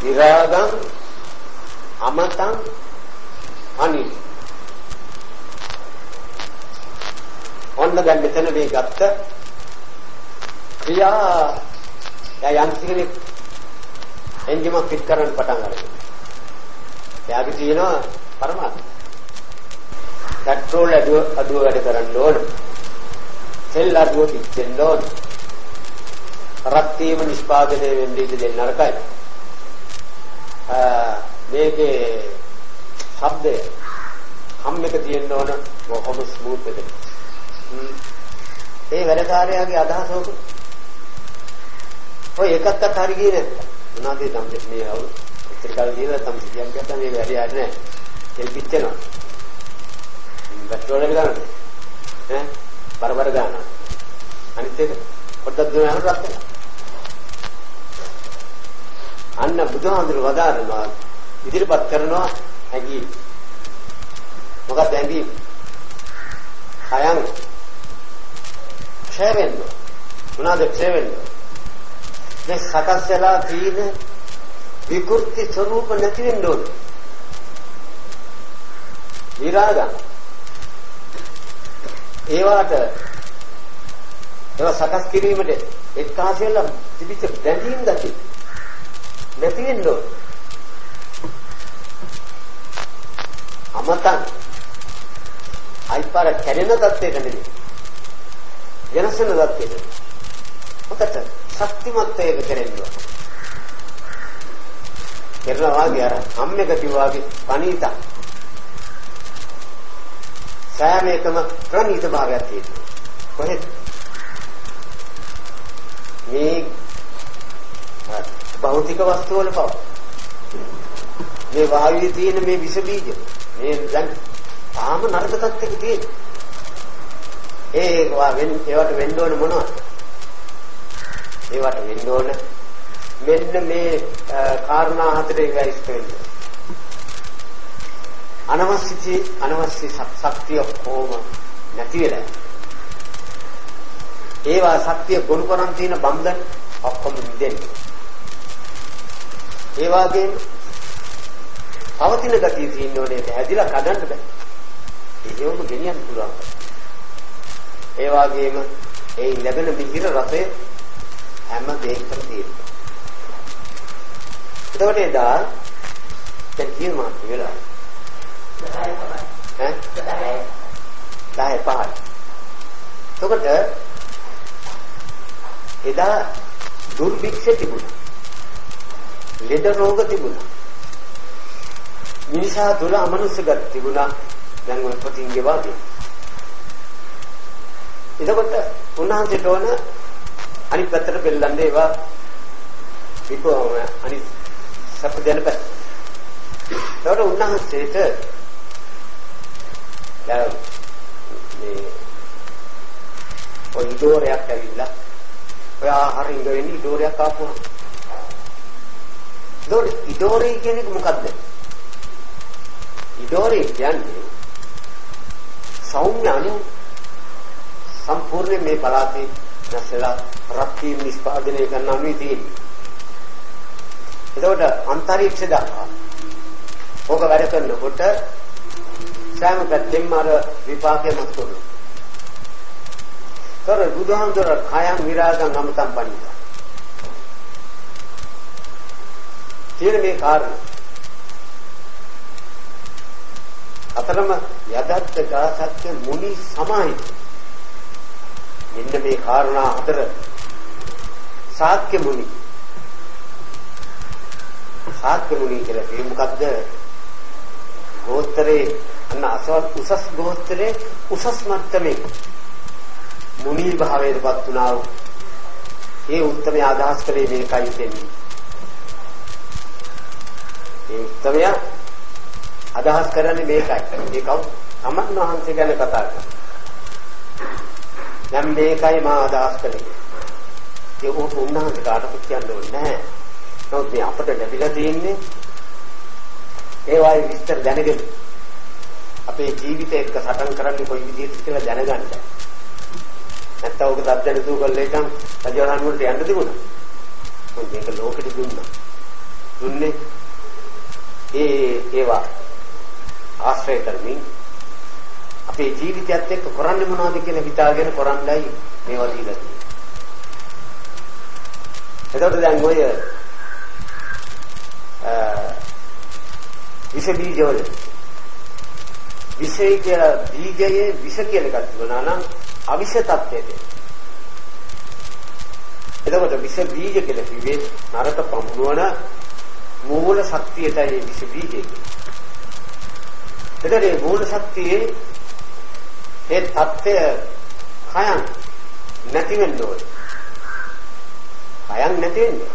විරාගං අමතං අනි. ඔන්න දැන් මෙතන මේ ගත්ත ක්‍රියා යම් කෙනෙක් එන්ජිම ෆිට කරන්න පටන් ගන්නවා. එයාගේ තියෙනවා පරමාර්ථය. පෙට්‍රෝල් අඩුව වැඩ කරන්න ඕන. සෙල් අඩුව පිච්චෙන්න ඕන. රක්තියම නිෂ්පාදනය වෙන්නේ දෙන්න නරකයි. මේකේ ශබ්දය හම් එක තියෙන්න ඕන කොහොම ස්මූත් එකද. ඒ වැඩකාරයාගේ අදහස ඔක. ඔය එකක්වත් හරි ගියේ නැත්නම් මොනවද තමයි මේ අවුල්. ඉතින් කල් කියලා තමයි කියන්නේ මේ වැඩි ආර නැහැ. තෙල් පිච්චෙනවා. පෙට්‍රෝල් එක ගන්න. බරබර ගන්න. අනිත් එක පොඩ්ඩක් දුවනහම රත් වෙනවා. අන්න බුදුහාමුදුරුවෝ වදාරනවා ඉදිරිපත් කරනවා හැඟීම්. මොකක්ද හැඟීම්? කයං ක්ෂය වෙනවා. මොනවාද ක්ෂය වෙන්නේ? මේ සකස් වෙලා තියෙන විකෘති ස්වરૂප නැති වෙන්න ඕන. විරාග ඒවා සකස් කිරීමට එක්කාසු වෙලා තිබිච්ච බැඳීම් ගති නැති වෙන්න ඕන. අමතන් අයිපාර කැඩෙන තත්ත්වයක නෙමෙයි. වෙනස් වෙන තත්ත්වයක. මොකද ශක්තිමත් එක කරෙන්න ඕන. කරනවා වාගේ අර අම්මෙක් කිව්වාගේ පණීතා. සෑම එකම ප්‍රණීත භාවයක් තියෙනවා. කොහෙද? මේ භෞතික වස්තු වල පව. මේ වායුවේ තියෙන මේ විස බීජ මේ දැන් තාම නරක තත්ත්වෙක තියෙන. ඒවට වෙන්න ඕන මොනවද? ඒවට වෙන්න ඕන මෙන්න මේ කාරණා හතරේ ගයිස් වෙන්නේ. අනවශ්‍ය ශක්තිය කොහොම නැති වෙලා. ඒවා ශක්තිය ගොනු කරන් තියෙන බන්ධන ඔක්කොම නිදෙන්නේ. ඒ වගේම පවතින ගතිය තියෙන්න ඕනේ හැදිලා කඩන්න බෑ. ඒකම ගෙනියන්න පුළුවන්. ඒ වගේම ඒ ලැබෙන මිහිර රසය හැම දෙයකම තියෙනවා. එතකොට එදා දැන් කියන මාත් වෙලා 10 පහයි. එතකොට එදා දුර්භික්ෂ තිබුණා. ලෙඩ රෝග තිබුණා. මිනිසා තුල අමනුෂ්‍ය ගති තිබුණා. දැන් ඔය පොතින්ගේ වාගේ. එතකොට උන්වහන්සේට ඕන අනිත් පැත්තට බෙල්ලන්නේ ඒවා විපෝම අනිත් සප් දෙන පැත්ත. ඒකට උන්වහන්සේට දැන් මේ ඔය ඉදෝරයක් ඇවිල්ලා ඔය ආහාරින් ගවෙන්නේ ඉදෝරයක් ආපුවා. ඉදෝරේ කියන්නේ මොකද්ද? ඉදෝරේ කියන්නේ සෞම්‍ය අණු සම්පූර්ණ මේ පළාතේ නැසලා රක්තිය නිෂ්පාදනය කරන අණු තියෙන්නේ. එතකොට අන්තරීක්ෂ දක්වා ඕක වැඩ කරනකොට සෑම පැත්තෙම අර විපාකයක් කරනවා. තොර බුදුහාමුදුර කයං විරාගං අමතං පණිතා. කියන මේ කාරණා අතරම යදත්ත ගාසත්‍ය මුනි සමාහිත. මෙන්න මේ කාරණා හතර ශාක්‍ය මුනි කියලා කිව්වෙ මොකද්ද? ගෝත්‍රේ අන්න අසවත් උසස් ගෝත්‍රේ උසස් මට්ටමේ මුනි භාවයටපත් වුණා වූ ඒ උත්තමයා අදහස් කළේ මේකයි දෙන්නේ. ඒ උත්තමයා අදහස් කරන්නේ මේකයි. ඒකව සමන් වහන්සේ ගැන කතා කරනවා. දැන් මේකයි මා අදහස් කළේ. ඒ උන්වහන්සේ කාටවත් කියන්න ඕනේ නැහැ. නමුත් මේ අපිට ලැබිලා තියෙන්නේ ඒ වගේ විස්තර දැනගෙන අපේ ජීවිතය එක්ක සටන් කරන්නේ කොයි විදිහට කියලා දැනගන්න. නැත්තම් ඔක දද්දන දුකල්ල එකන් රජවහන් වලට යන්න තිබුණා. මොකද මේක ලෝකෙට දුන්නා. දුන්නේ ඒවා ආශ්‍රය කරමින් අපේ ජීවිතයත් එක්ක කරන්නේ මොනවද කියලා හිතාගෙන කරන්නයි මේවා දීලා තියෙන්නේ. එතකොට දැන් ඔය විස බීජවල විෂය කියලා බීජයේ විෂ කියලා එකක් තිබුණා නම් අවිෂ තත්ත්වයට. එතකොට විෂ බීජ කියලා කිව්වේ නරක පමුණවන මූල ශක්තියටයි විෂ බීජය කියන්නේ. එතකොට මේ මූල ශක්තියේ ඒ තත්ත්වය කයන් නැති වෙන්න ඕනේ. කයන් නැති වෙන්නේ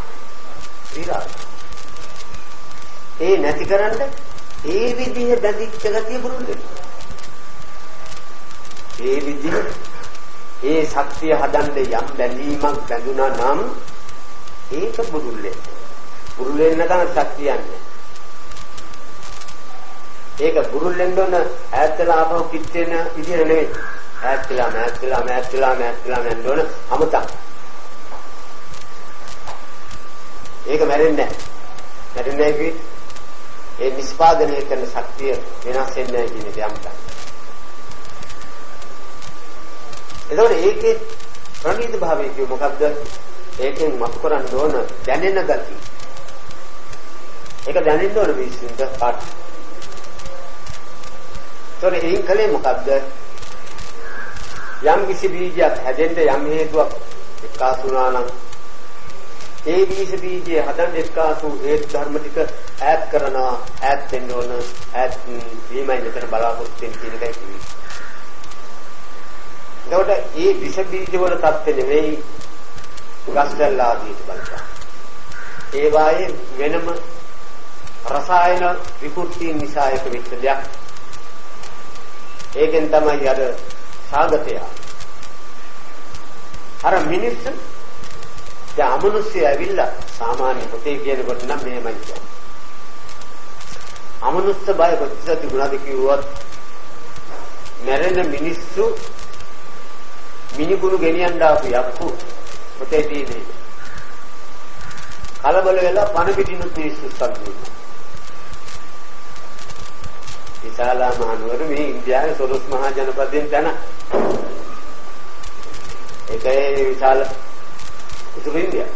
විරාග. ඒ නැති කරන්න ඒ විදිහ බැඳිච්ච ගතිය බුරුල් වෙනවා. ඒ විදිහ ඒ ශක්තිය හදන්න යම් බැඳීමක් බැඳුනා නම් ඒක බුරුල් වෙනවා. බුරුල් වෙන්න ගන්න ශක්තියන්නේ. ඒක බුරුල් වෙන්න ඕන ඈත්ලා ආපහු පිට වෙන විදිහ නෙවෙයි. ඈත්ලා යන්න ඕන අමතක්. ඒක මැරෙන්නේ නැහැ. මැරෙන්නේ නැහැ ඒ නිස්පාදනය කරන ශක්තිය වෙනස් වෙන්නේ නැහැ කියන එක යම්තක්. එතකොට ඒකේ ප්‍රණීත භාවය කිය මොකද්ද? ඒකෙන් මත කරන්න ඕන දැනෙන ගතිය. ඒක දැනෙන්න ඕන විශ්ින්ද පාට. ඒතකොට ඒන් කලේ මොකද්ද? යම් කිසි බීජයක් හැදෙන්න යම් හේතුවක් එක්කාසු වුණා නම් ඒ බීජය හදන්න එක්කාසු ඒ ධර්ම ටික ඈත් කරනවා. ඈත් වෙන්න ඕන. ඈත් වීමයි මෙතන බලාපොරොත්තු වෙන කියන එකයි කිව්වේ. එතකොට ඒ විෂ බීජ වල තත්ත්වෙ නෙවෙයි ගස්දල් ආදීට බලපං. ඒ වායේ වෙනම රසායන විකෘති නිසා එක වෙච්ච දෙයක්. ඒකෙන් තමයි අර සාගතය. අර මිනිස්සු දැන් අමනුෂ්‍ය ඇවිල්ලා සාමාන්‍ය පොතේ කියනකොට නම් මෙහෙමයි කියන්නේ. අමනුෂ්‍ය බය කොච්චර තිබුණාද කිව්වොත් මැරෙන මිනිස්සු මිනිගුරු ගෙනියන්න ආපු යක්කු පොතේ තියෙන්නේ. කලබල වෙලා පණ පිටිනුත් මිනිස්සු සම්පූර්ණ. විශාලා මහනුවර මේ ඉන්දියාවේ සොළොස් මහා ජනපදයෙන් තන ඒකේ විශාල උතුරු ඉන්දියා.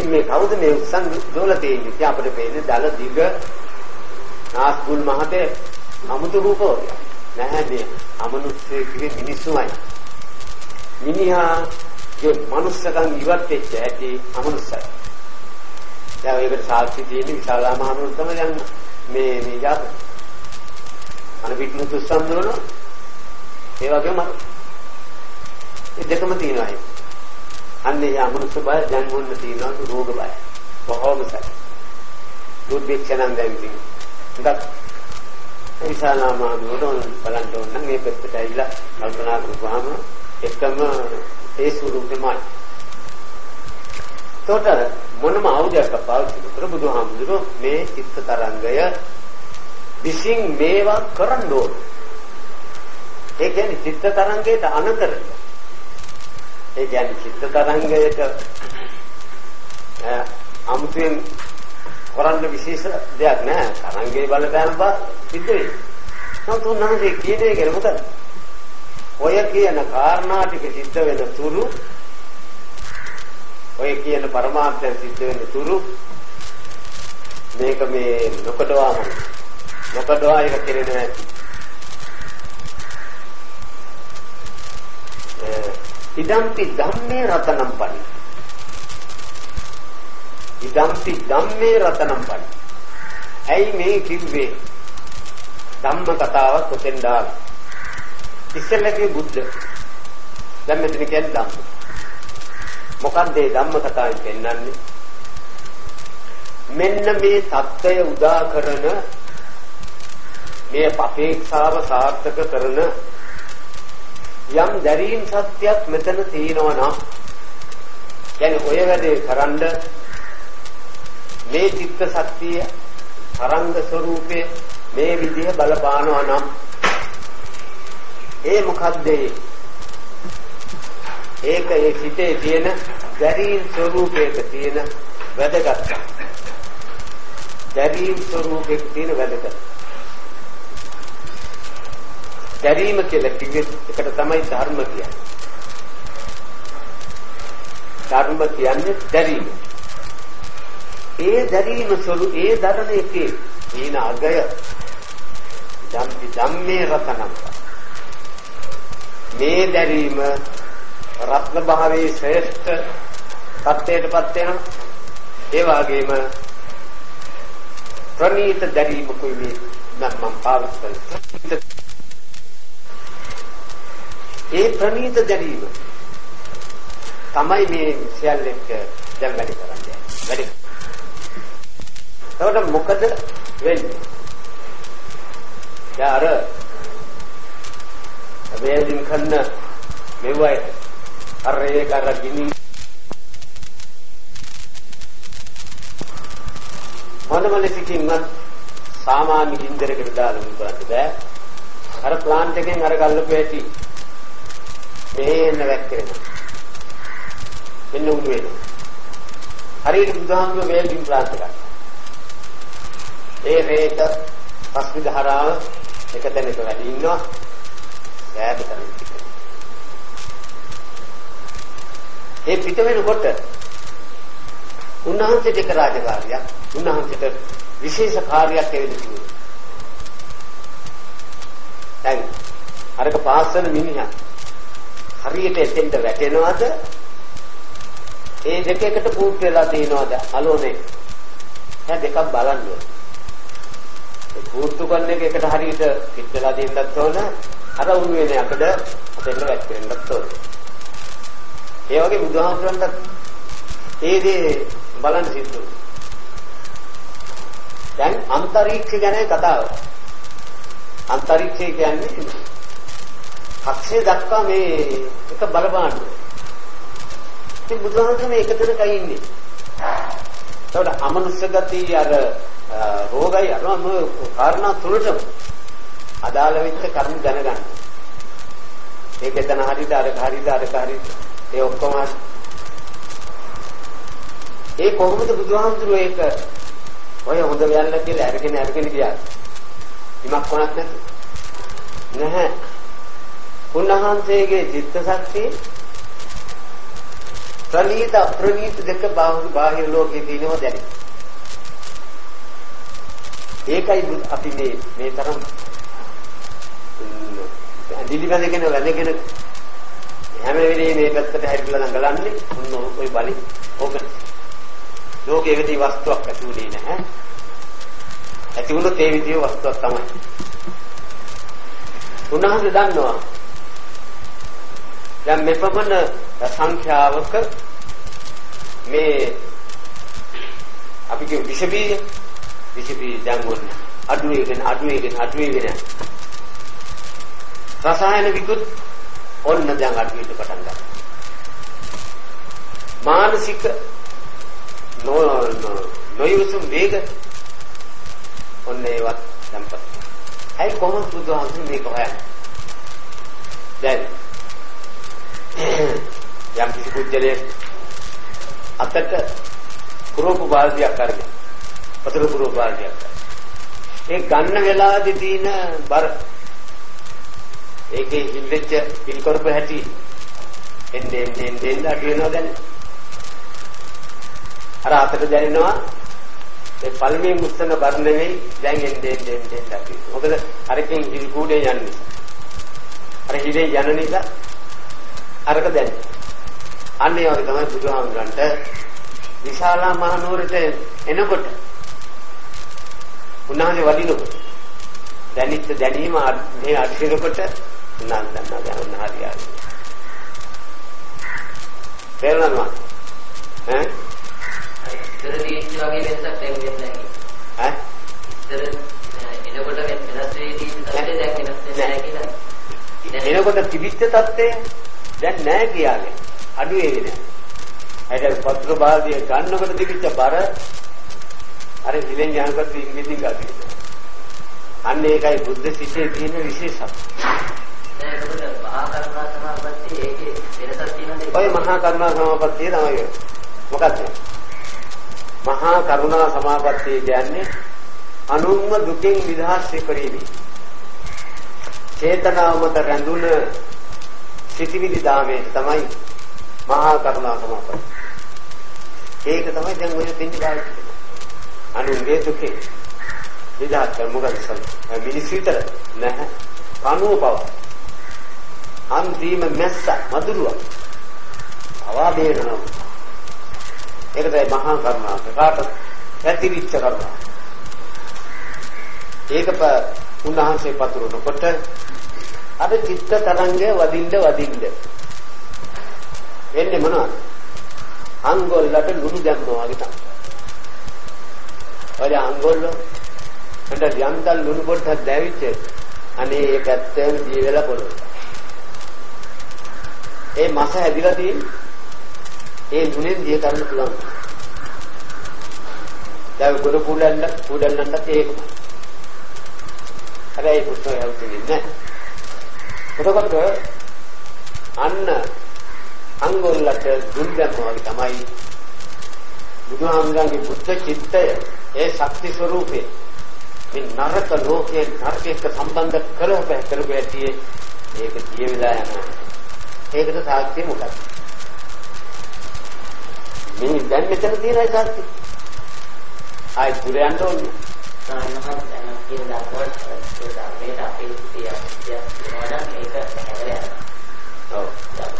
මේ කවුද මේ උත්සන් දෝලා තියෙන්නේ? ඉතින් අපිට පේන්නේ දල දිග නාස්ගුල් මහතේ අමුතු රූපෝ. නැහැ මේ අමනුෂ්‍ය කිවි මිනිස්සුමයි. මිනිහාගේ මනුස්සකම් ඉවත් වෙච්ච ඇටි අමනුෂ්‍යයි. දැන් ඒකට සාක්ෂි තියෙන්නේ විශාලා මහනුවර තමයි යන්න. මේ යාත අන පිටුතු සම්දෝන ඒ වගේම ඒ දෙකම තියෙනවා. අන්නේ අමනුෂ්‍ය බය දැන් මොන්න තියෙනවා රෝග බය. කොහොමද? දුර්භික්ෂණම් දැන් තියෙනවා. විශාලා මහනුවර බලන්න ඕන නම් මේ පැත්තට ඇවිල්ලා කල්පනා කරපුවාම එකම ඒ ස්වරූපෙමයි. තොට මොනම ආයුධයක් පාවිච්චි කර බුදුහාමුදුරුවෝ මේ චිත්ත තරංගය විසින් මේවා කරන්න ඕන. ඒ කියන්නේ චිත්ත තරංගයට අනතර. ඒ කියන්නේ චිත්ත තරංගයට අමුතුවෙන් කරන්න විශේෂ දෙයක් නෑ. තරංගයේ බලපෑම සිද්ධ වෙයි. නමුත් උන්වහන්සේ කියන්නේ ඒක මොකද? ඔය කියන කාරණා ටික සිද්ධ වෙන තුරු ඔය කියන පරමාර්ථය සිද්ධ වෙන තුරු මේක මේ නොකඩවාම නොකඩවා එක කෙරෙන්නේ නැති. ඉදම්පි ධම්මේ රතනම් පනි. ඉදම්පි ධම්මේ රතනම් පනි. ඇයි මේ කිව්වේ? ධම්ම කතාවක් කොතෙන් දාලා? ඉස්සෙල්ලා බුද්ධ. දැන් මෙතන කියන්නේ ධම්ම. මොකක්ද මේ ධම්ම කතාවෙන් පෙන්වන්නේ? මෙන්න මේ தত্ত্বය උදා කරන මේ අපේක්ෂාව සාර්ථක කරන යම් දැරීම් සත්‍යයක් මෙතන තියෙනවා නම් කියන්නේ ඔය වැඩේ කරන්ඩ මේ චිත්ත ශක්තිය තරංග ස්වરૂපේ මේ විදිහ බලපානවා නම් ඒ මොකද්ද ඒක ඒ සිතේ තියෙන දැරීම් ස්වરૂපයක තියෙන වැදගත්කම. දැරීම් ස්වરૂපයක තියෙන වැදගත්කම. දැරීම කියලා කිව්වෙ එකට තමයි ධර්ම කියන්නේ. ධර්ම කියන්නේ දැරීම. ඒ දැරීම ස්වરૂප ඒ ධර්ම එකේ ඊන අගය ධම්මේ රතනම්. මේ දැරීම රත්න භාවයේ ශ්‍රේෂ්ඨ තත්ත්වයටපත් වෙනවා. ඒ වගේම ප්‍රණීත දැරීමකුයි මේ නම් පාවිච්චි කරන්නේ. ඒ ප්‍රණීත දැරීම තමයි මේ සියල්ලෙක් දැන් වැඩි කරන්නේ. වැඩි. ඒකට මොකද වෙන්නේ? යාර වේදින් කන්න මෙවයි අරේ කරගිනි මොනමලසිකින්වත් සාමාන්‍ය ගින්දරකට දාලා මුදන්න බෑ. අර ප්ලාන්ට් එකෙන් අර ගල්ලපු ඇටි මේන්න වැක්කෙනවා. මෙන්න උඩු වෙනවා. හරියට බුදුහාමුදුරුවෝ වේල්ඩින් ප්ලාන්ට් එකක්. ඒ රේත පස්වි දහරාව එක තැනක වැඩි ඉන්නවා. ඈත තැනක. ඒ පිට වෙනකොට උන්වහන්සේට එක රාජකාරියක්, උන්වහන්සේට විශේෂ කාර්යයක් ලැබෙන්නේ. දැන් අරක පාස්සන මිනිහා හරියට එතෙන්ට වැටෙනවද? ඒ දෙකකට පුත් වෙලා තියෙනවද? අලෝනේ. දැන් දෙකක් බලන්න ඕනේ. ඒ පුත්තු කරන එකට හරියට පිට වෙලා දෙන්නත් ඕන. අර උණු වෙන යකඩ එතෙන්ට වැටෙන්නත් ඕන. ඒ වගේ බුදුහාමුදුරන්ට ඒ දේ බලන්න සිද්ධ වුණා. දැන් අන්තරීක්ෂ ගැන කතාව. අන්තරීක්ෂය කියන්නේ කක්ෂේ දක්වා මේ එක බලපාන. ඉතින් බුදුහාමුදුරනේ මේ එකතැනකයි ඉන්නේ. ඒකට අමනුෂ්‍ය ගති අර රෝගයි අරම කාරණා තුනටම අදාළ වෙච්ච කර්ම දැනගන්න. ඒක එතන හරියට අරක හරියට ඒ ඔක්කොම ඒ කොහොමද බුදුහාමුදුරුවෝ ඒක ඔය හොඳ වෙන්න කියලා අරගෙන ගියා. ඉමක් කොනක් නැති. නැහැ. උන්වහන්සේගේ චිත්ත ශක්තිය ප්‍රණීත අප්‍රණීත දෙක බාහිර ලෝකයේ තියෙනවා දැනෙන. ඒකයි අපි මේ තරම් දිලිවැදගෙන වැදගෙන හැම වෙලේම මේ පැත්තට හැරිලා දඟලන්නේ ඔන්න ඔය බලි ඕකනේ. ලෝකයේ විදි වස්තුවක් ඇති උනේ නැහැ. ඇති වුණොත් ඒ විදිහේ වස්තුවක් තමයි. උන්වහන්සේ දන්නවා දැන් මෙපමණ සංඛ්‍යාවක මේ අපි කිය විෂබී දැන් වුණ අඩු වෙගෙන රසායන විකුත් ඔන්න දැන් අඩු වෙන්න පටන් ගන්නවා. මානසික නොයුසුම් වේග ඔන්න ඒවත් සම්පත්. ඇයි කොහොමද බුදුහාමුදුරුවෝ මේක හොයන්නේ? දැන් යම් කිසි පුජ්‍යලයක් අතට කුරුපු බාල්දියක් අරගෙන වතුර කුරුපු බාල්දියක් ඒ ගන්න වෙලාවේදී තියෙන බර ඒකේ හිල්ලෙච්ච පිළිකරප හැටි එන්නේ අඩු වෙනවා දැන් අර අතට දැනෙනවා ඒ පල්මේ මුස්සන බර නෙවෙයි දැන් එන්නේ අඩු. මොකද අරකින් හිල් කූඩේ යන්නේ. අර හිලේ යන නිසා අරක දැනෙනවා. අන්නේ වගේ තමයි බුදුහාමුදුරන්ට විශාලා මහනුවරට එනකොට උන්වහන්සේ වදිනකොට දැනිච්ච දැනීම මේ අධිරකොට උන්වහන්සේ දැන් හරියට තේරුණාද ඈ ඉතර දීච්ච වගේ වෙනසක් දැන් වෙන්නේ නැහැ ඉතර එනකොට වෙනස් වෙදී තත්ත්වය දැන් වෙනස් වෙන්නේ නැහැ කියලා එනකොට තිබිච්ච තත්ත්වය දැන් නැහැ කියන්නේ අඩු වෙන්නේ නැහැ ඒකට පත්‍ර බාල්දිය ගන්නකොට තිබිච්ච බර අර හිලෙන් යනකොට ඉංග්‍රීසි ගාතියි අන්න ඒකයි බුද්ධ ශිෂ්‍යයේ තියෙන විශේෂත්වය දැන් ඒකට මහා කරුණා සමාපත්තිය ඒකේ වෙනසක් තියෙනවද ඔය මහා කරුණා සමාපත්තිය තමයි මොකක්ද මහා කරුණා සමාපත්තිය කියන්නේ අනුන්ව දුකින් නිදහස් කිරීම චේතනාව මත රැඳුන සිටිවිලි දාමේ තමයි මහා කරුණා සමාපත්තිය ඒක තමයි දැන් ඔය තින්නේ බාහිර අනුන්ගේ දුකේ නිදහස් කර මොකද මිනිස් විතර නැහැ කනුව බව අන්තිම මැස්ස මදුරුව අවා බේරනවා ඒක තමයි මහා කරුණා කාට ඇතිවිච්ච කරුණා ඒක උන්වහන්සේ පතුරනකොට අර චිත්ත තරංගය වදින්න එන්නේ මොනවද අංගොල්ලට ලුණු දැම්මා වගේ තමයි ඔය අංගොල්ලෝ එතන යන්තල් ලුණු පොට්ටක් දැවිච්ච අනේ ඒක ඇත්තම දී වෙලා පොළොව ඒ මස හැදිලා තියෙන්නේ ඒ ලුණෙන් දිය කරන්න පුළුවන් දැන් ගොඩ කුඩල්ලන්ට ඒකම හැබැයි පුතෝ යවුන්නේ නැහැ එතකොට අන්න අංගොල්ලට දුන් දැම්මා වගේ තමයි බුදුහාමුදුරන්ගේ බුද්ධ චිත්තය ඒ ශක්ති ස්වરૂපේ මේ නරක ලෝකයේ නරකයක සම්බන්ධ කරපු ඇටි ඒක දිය වෙලා යනවා ඒකට සාක්ෂිය මොකක්ද මේ දැන් මෙතන තියෙන සාක්ෂිය ආයි දුර යන්න ඕනේ සාමාන්‍යයෙන් දැන් කියන දාපොත් ඒක අපේ තියා මේක හැදලා ඔව්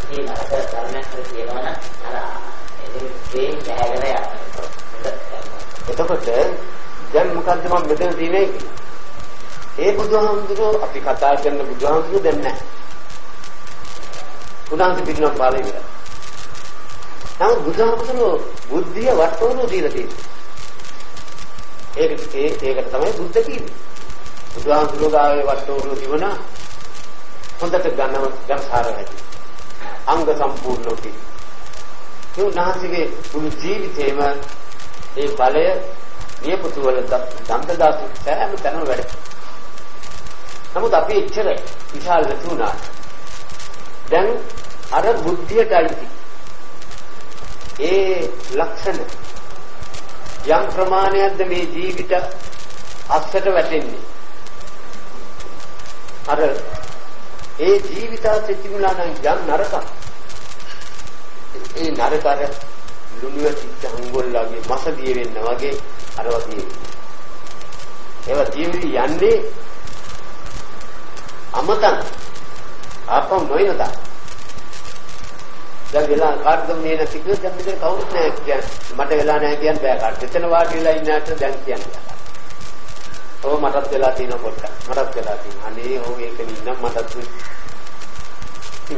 ඒ නරක ධර්මයක් කියනවා නම් අර ඒ හැදලා එතකොට දැන් මොකද්ද මම මෙතන තියෙන්නේ ඒ බුදුහාමුදුරුවෝ අපි කතා කරන බුදුහාමුදුරුවෝ දැන් නැහැ උන්වහන්සේ පිටිනම් පාලේ ඉවරයි නමුත් බුදුහාමුදුරුවෝ බුද්ධිය වටවනු දීලා තියෙනවා ඒකට තමයි බුද්ධ කියන්නේ බුදුහාමුදුරුවෝ ගාවේ වටවනු තිබුණා හොඳට ගම්සාර හැටි අංග සම්පූර්ණව තියෙනවා ඒ උන්වහන්සේගේ මුළු ජීවිතේම ඒ බලය නියපොතු වල දන්තදාසු සෑම තැනම වැඩ. නමුත් අපි ඉච්ඡර විශාල නැතුණා. දැන් අර බුද්ධියටයි ඒ ලක්ෂණ යම් ප්‍රමාණයක්ද මේ ජීවිත අස්සට වැටෙන්නේ. අර ඒ ජීවිතාත් තිබුණා නම් යම් නරකක්. ඒ නරකර ලුණුව චිත්ත අංගොල්ලගේ මස දිය වෙන්න වගේ අරවා තියෙන්නේ. ඒවා ජීවිතය යන්නේ අමතන අපම නොයනද. දැන් වෙලා කාටද මේ නැති කිව්වොත් දැන් මෙතන කවුරුත් නැහැ කියන්නේ. මට වෙලා නැහැ කියන්න බෑ කාට. එතන වාඩි වෙලා ඉන්නාට දැන් කියන්නේ. ඔව් මටත් වෙලා තියෙන පොඩ්ඩක්. මටත් වෙලා තියෙනවා. අනේ ඔව් ඒක නින්නම් මටත්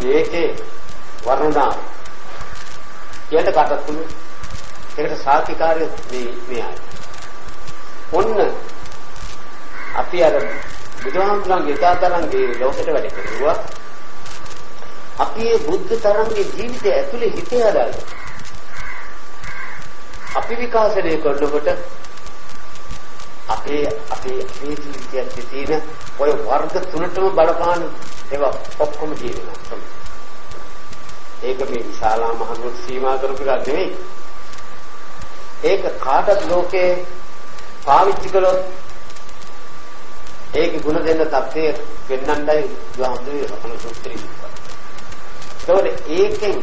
මේකේ වර්ණනා කියන්න කාටත් පුළුවන්. ඒකට සාතිකාරය මේ ආයි. ඔන්න අපි අර බුදුහාමුදුරන්ගේ තාතරන්ගේ ලෝකෙට වැඩ කරුවා. අපි මේ බුද්ධ තරංගේ ජීවිතය ඇතුලේ හිතේ හදාගන්න. අපි විකාශනය කරනකොට අපේ ජීවිතයේ තියෙන ඔය වර්ග තුනටම බලපාන ඒවා ඔක්කොම කියනවා. ඒක මේ විශාලා මහනුවර සීමා කරපු එකක් නෙවෙයි. ඒක කාටත් ලෝකේ පාවිච්චි කළොත් ඒකේ ගුණ දෙන්න තත්ත්වයේ වෙන්නණ්ඩයි බුදුහාමුදුරුවෝ රතන සූත්‍රය කිව්වා. ඒකෙන්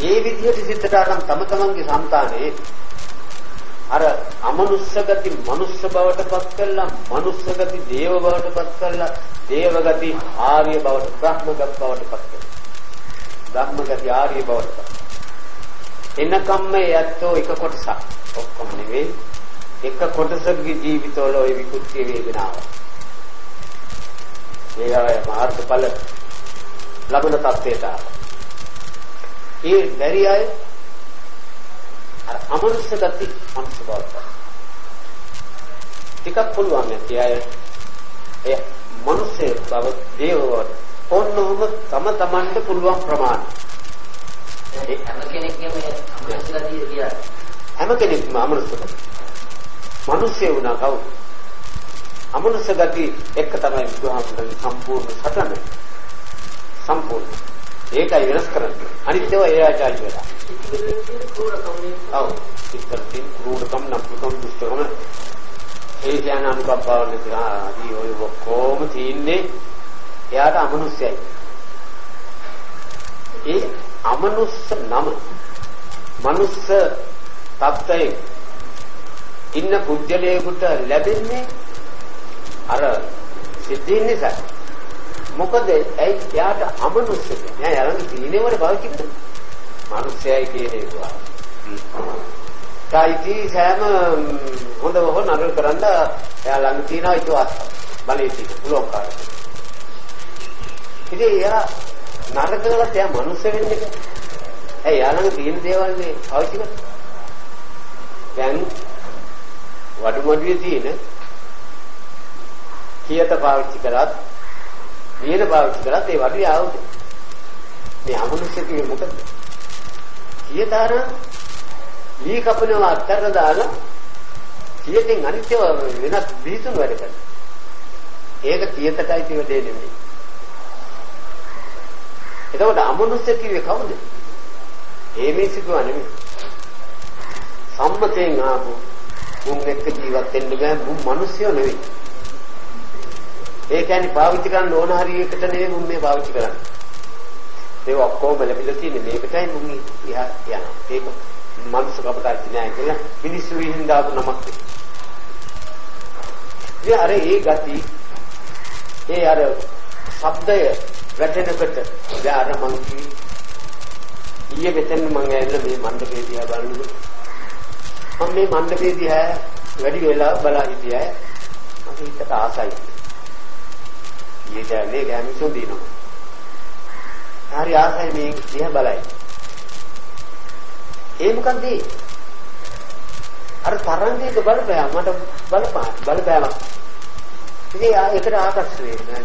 ඒ විදිහට සිද්ධට අරන් තම තමන්ගේ సంతානේ අර අමනුෂ්‍ය ගති මනුෂ්‍ය බවට පත් කළා, මනුෂ්‍ය ගති දේව බවට පත් කළා, දේව ගති ආර්ය බවට බ්‍රහ්ම ගති බවට පත් කළා. ධම්මගති ආර්ය බවට. එනකම්ම යැත්තෝ එක කොටසක් ඔක්කොම නෙවෙයි එක කොටසකගේ ජීවිතවල ওই විකෘති වේදනාව. ඒ මාර්ගඵල ලබන තත්ත්වයට ඒ බැරි අය අර අමනුෂ්‍ය ගති අනුසබව ටිකක් පුළුවන් නැති අය ඒ මනුෂ්‍ය බව දේවව ඕනෝම තම තමන්ට පුළුවන් ප්‍රමාණය හැම කෙනෙක්ගේම අමනුෂ්‍ය ගතිය කියන්නේ හැම කෙනෙක්ම අමනුෂ්‍ය ගතිය මනුෂ්‍ය වුණා කවුද අමනුෂ්‍ය ගතිය එක තමයි බුදුහාමුදුරන්ගේ සම්පූර්ණ සටන සම්පූර්ණ ඒකයි වෙනස් කරන්නේ අනිත් ඒවා ඒ ආචාර්ය වෙලා ඔව් ඉතින් ක්‍රූරකම් නපුකම් දුෂ්ටකම ඒ ඥාන අනුකම්පාව නැති ආදී ඔය ඔක්කොම තින්නේ එයාට අමනුෂ්‍යයි ඒ අමනුෂ්‍ය නම මනුෂ්‍ය තත්ත්වයේ ඉන්න පුජ්‍යලයකට ලැබෙන්නේ අර සිද්ධිය නිසා මොකද එයාට අමනුෂ්‍ය නෑ යාළුවෝ තීනේවල පාවිච්චි කරන්නේ මනුෂ්‍යයි කියන ඒවා කායිති සෑම හොඳව නරක කරන්න එයා ළඟ තියෙනවා ඒක බලයේ තියෙන පුළුවන් කාර්යය ඉතින් එයා නරක කරලා එයා මනුෂ්‍ය වෙන්නේ නැහැ එයා ළඟ තියෙන දේවල් මේ පාවිච්චි කරන්නේ දැන් වඩුමඩුවේ තියෙන කීයට පාවිච්චි කරත් වියන පාවිච්චි කරත් ඒ වඩුවේ ආවුද මේ අමනුෂ්‍ය කියේ මොකද කීයතර ලී කපනවා අත්තර දාලා කීයෙන් අනිත්‍ය වෙනත් බීසුන් වැඩ කරනවා ඒක කීයතටයි තියෙ දෙන්නේ නෙමෙයි එතකොට අමනුෂ්‍ය කියේ කවුද ඒ මිනිස්සු නෙමෙයි සම්මතයෙන් ආපු මුන් එක්ක ජීවත් වෙන්න බෑ මුන් මිනිස්සු නෙවෙයි ඒ කියන්නේ පාවිච්චි කරන්න ඕන හරියකට නෙවෙයි මුන් මේ පාවිච්චි කරන්නේ ඒක ඔක්කොම ලැබිලා තියෙන්නේ මේකටයි මුන් යනවා ඒක මනුස්ස කපටයි නෑ කියලා මිනිස්සු විහිං දාපු නමක් ඒ අර ඒ ගති ඒ අර ශබ්දය වැටෙනකොට යාර මං ඊයේ මෙතන මං ඇවිල්ලා මේ මණ්ඩපේ දිහා බලනකොට මම මේ මණ්ඩපේ දිහා වැඩි වෙලා බලා හිටියා මට හිතට ආසයි ඊට මේ ගෑමිසෝ දිනනවා හරි ආසයි මේ දිහා බලයි ඒ මොකන්ද අර තරංගයක බලපෑ මට බලපෑමක් ඉතින් ඒකට ආකර්ෂණය වෙනවා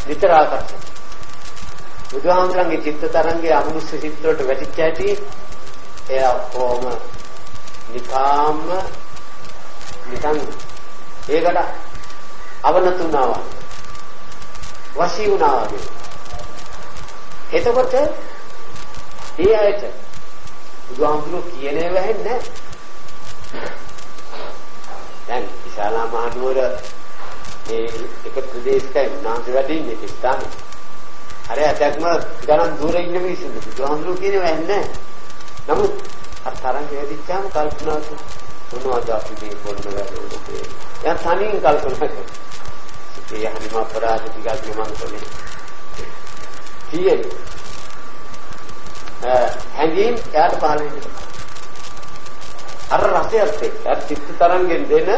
විතර ආකර්ෂණය බුදුහාමුදුරන්ගේ චිත්ත තරංගයේ අමනුෂ්‍ය චිත්ත වලට වැටිච්ච ඇටි එයා කොහොම නිකන් ඒකට අවනතුනවා වශී වුණා වගේ එතකොට ඒ ඇයිට බුදුහාමුදුරුවෝ කියන ඒවා ඇහෙන්නේ නැහැ දැන් විශාලා මහනුවර මේ එක ප්‍රදේශයක උනාන්සේ වැඩ ඉන්නේ කිස්තාන අර ඇතක්ම ගණන් දුර ඉන්න මිනිස්සු බුදුහාමුදුරුවෝ කියන ඒවා ඇහෙන්නේ නැහැ නමුත් අර තරංග වෙදිච්චාම කල්පනා මොනවද අපි මේ පොන්න වැඩේ දැන් තනියෙන් කල්පනා කරනවා ඒ හැම අපරාධ ටිකක් මම කළේ කීයේ හැංගීම් යාට පහළ වෙනවා අර රසයත් එක්ක අර චිත්ත තරංගෙන් දෙන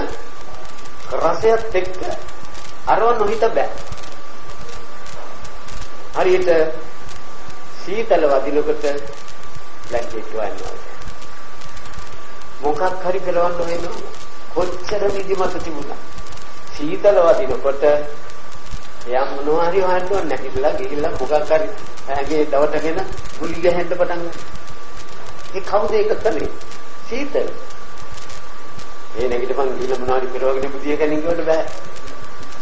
රසයත් එක්ක අරව නොහිත බෑ හරියට සීතල වදිනකොට බ්ලැන්කට් වයන්නවා මොකක් හරි කරවන්න වෙනවා කොච්චර විදිමත් තිබුණා සීතල වදිනකොට යම් මොනවා හරි හොයන්න ඕනේ නැතිලා ගිහිල්ලා මොකක් හරි ඇගේ දවටගෙන ගුලි ගහන්න පටන් ඒ කවුද ඒක කරන්නේ සීතල ඒ නැගිටපන් ගිහිල්ලා මොනවා හරි කරවගෙන බුදිය කනින් කියවට බෑ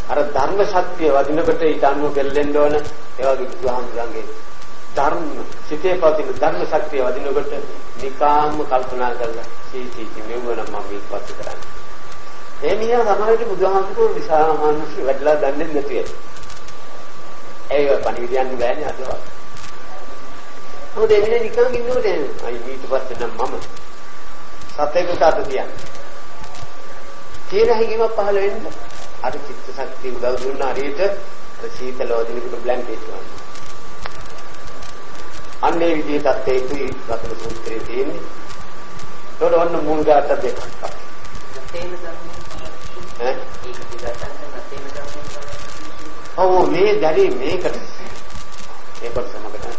අර ධර්ම ශක්තිය වදිනකොට ඊට අනුව දෙල්ලෙන්න ඕන ඒ වගේ බුදුහාමුදුරන්ගේ ධර්ම සිතේ පවතින ධර්ම ශක්තිය වදිනකොට නිකාම්ම කල්පනා කරලා සීටි මෙවුන මම මේකපත් කරන්නේ ඒ නියම සමහරවිට බුදුහාමුදුරුවෝ විශාල මානසික වැඩලා දන්නේ නැති ඇයි ඒක පණිවිඩයන් බෑනේ අදවත් මොකද එන්නේ නිකන් ඉන්නකොට අයි ඊට පස්සේ නම් මම සතේකට අත තියන්නේ තියෙන හැඟීමක් පහළ වෙන්න අර චිත්ත ශක්තිය උදව් දුන්න හරියට සීතල වදිනකොට බ්ලැන්කට් ගන්න අන්නේ විදිහට ඒකයි රතන සූත්‍රයේ තියෙන්නේ. ඒතකොට ඔන්න මූල ධාත දෙකක්. මේ දැරි මේකට ඒකට සමගට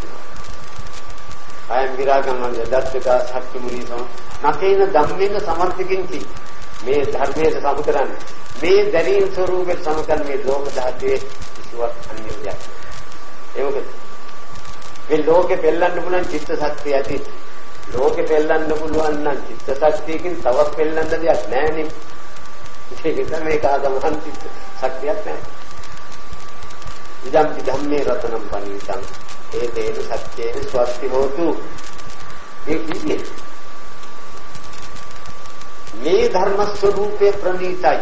අයම් විරාගම් දත්තක සත්‍ය මුනි සම නැතේන ධම්මේන සමර්ථකින්ති මේ ධර්මයේ සමුතරන්නේ මේ දැරීම් ස්වરૂපේ සමකන් මේ ලෝක ධාතුවේ කිසිවක් අන්‍යයක් ඒක මේ ලෝකේ පෙල්ලන්න පුළුවන් චිත්ත ශක්තිය ඇති ලෝකේ පෙල්ලන්න පුළුවන් නම් චිත්ත ශක්තියකින් තවත් පෙල්ලන්න දෙයක් නැහැ නේ ඒක තමයි කාගමහන් චිත්ත ශක්තියක් නැහැ ඉදම් ධම්මේ රතනම් පනිතං ඒතේන සත්‍යේන ස්වස්ති හෝතු ඒ කියන්නේ මේ ධර්ම ස්වરૂපේ ප්‍රණීතයි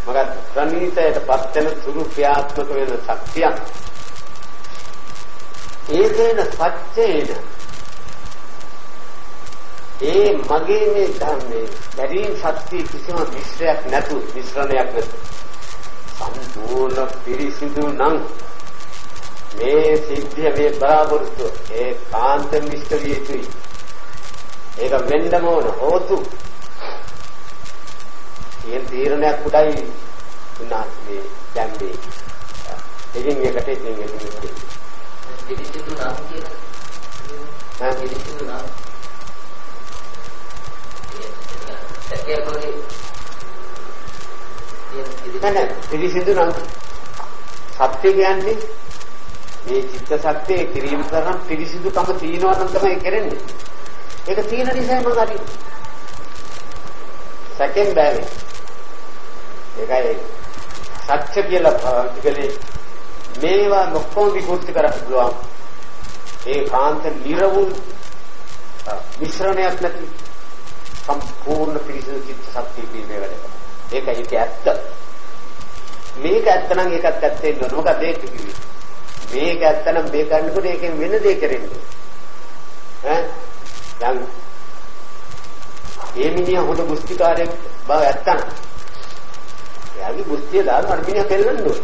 මගත් ප්‍රණීතයට පත්වෙන ස්වરૂප්‍යාත්මක වෙන ශක්තියක් ඒතේන සත්‍යේන ඒ මගේ මේ ධර්මයේ බැරි ශක්තිය කිසිම මිශ්‍රයක් නැතු මිශ්‍රණයක් නැතු සම්පූර්ණ පිරිසිදු නම් මේ සිද්ධිය මේ බලාපොරොත්තු ඒ කාන්ත මිස්ටරි යුතුයි ඒක වෙන්නම ඕන හොතු කියන තීරණයක් උඩයි උනාස්මේ දැම්මේ එකින් එකට එකින් එකට පිරිසිදු නම් කියලා පිරිසිදු නම් නෑ පිරිසිදු නම් සත්‍ය කියන්නේ මේ චිත්ත සත්‍යයේ කිරීම කරන පිරිසිදුකම තියනවා නම් තමයි කරන්නේ. ඒක තියෙන නිසා මම අරි සැකෙන් බෑනේ. ඒකයි සත්‍ය කියලා පාවිච්චි මේවා ඔක්කොම විකෘති කරන්න පුළුවන්. ඒ කාන්ත නිර්වුල් මිශ්‍රණයක් නැති සම්පූර්ණ පිරිසිදු චිත්ත සත්‍යයේ මේ වැඩ කරනවා. ඒකයි ඒක ඇත්ත. මේක ඇත්ත නම් ඒකත් ඇත්ත වෙන්න ඕන. මොකද ඒක කිව්වේ. මේක ඇත්ත නම් මේක ගන්නකොට ඒකෙන් වෙන දේ කරන්නේ. දැන් ඒ මිනිහා හොඳ මුස්තිකාරයෙක් බව ඇත්තන. එයාගේ මුස්තිය දාලා අර මිනිහා පෙල්ලන්න ඕනේ.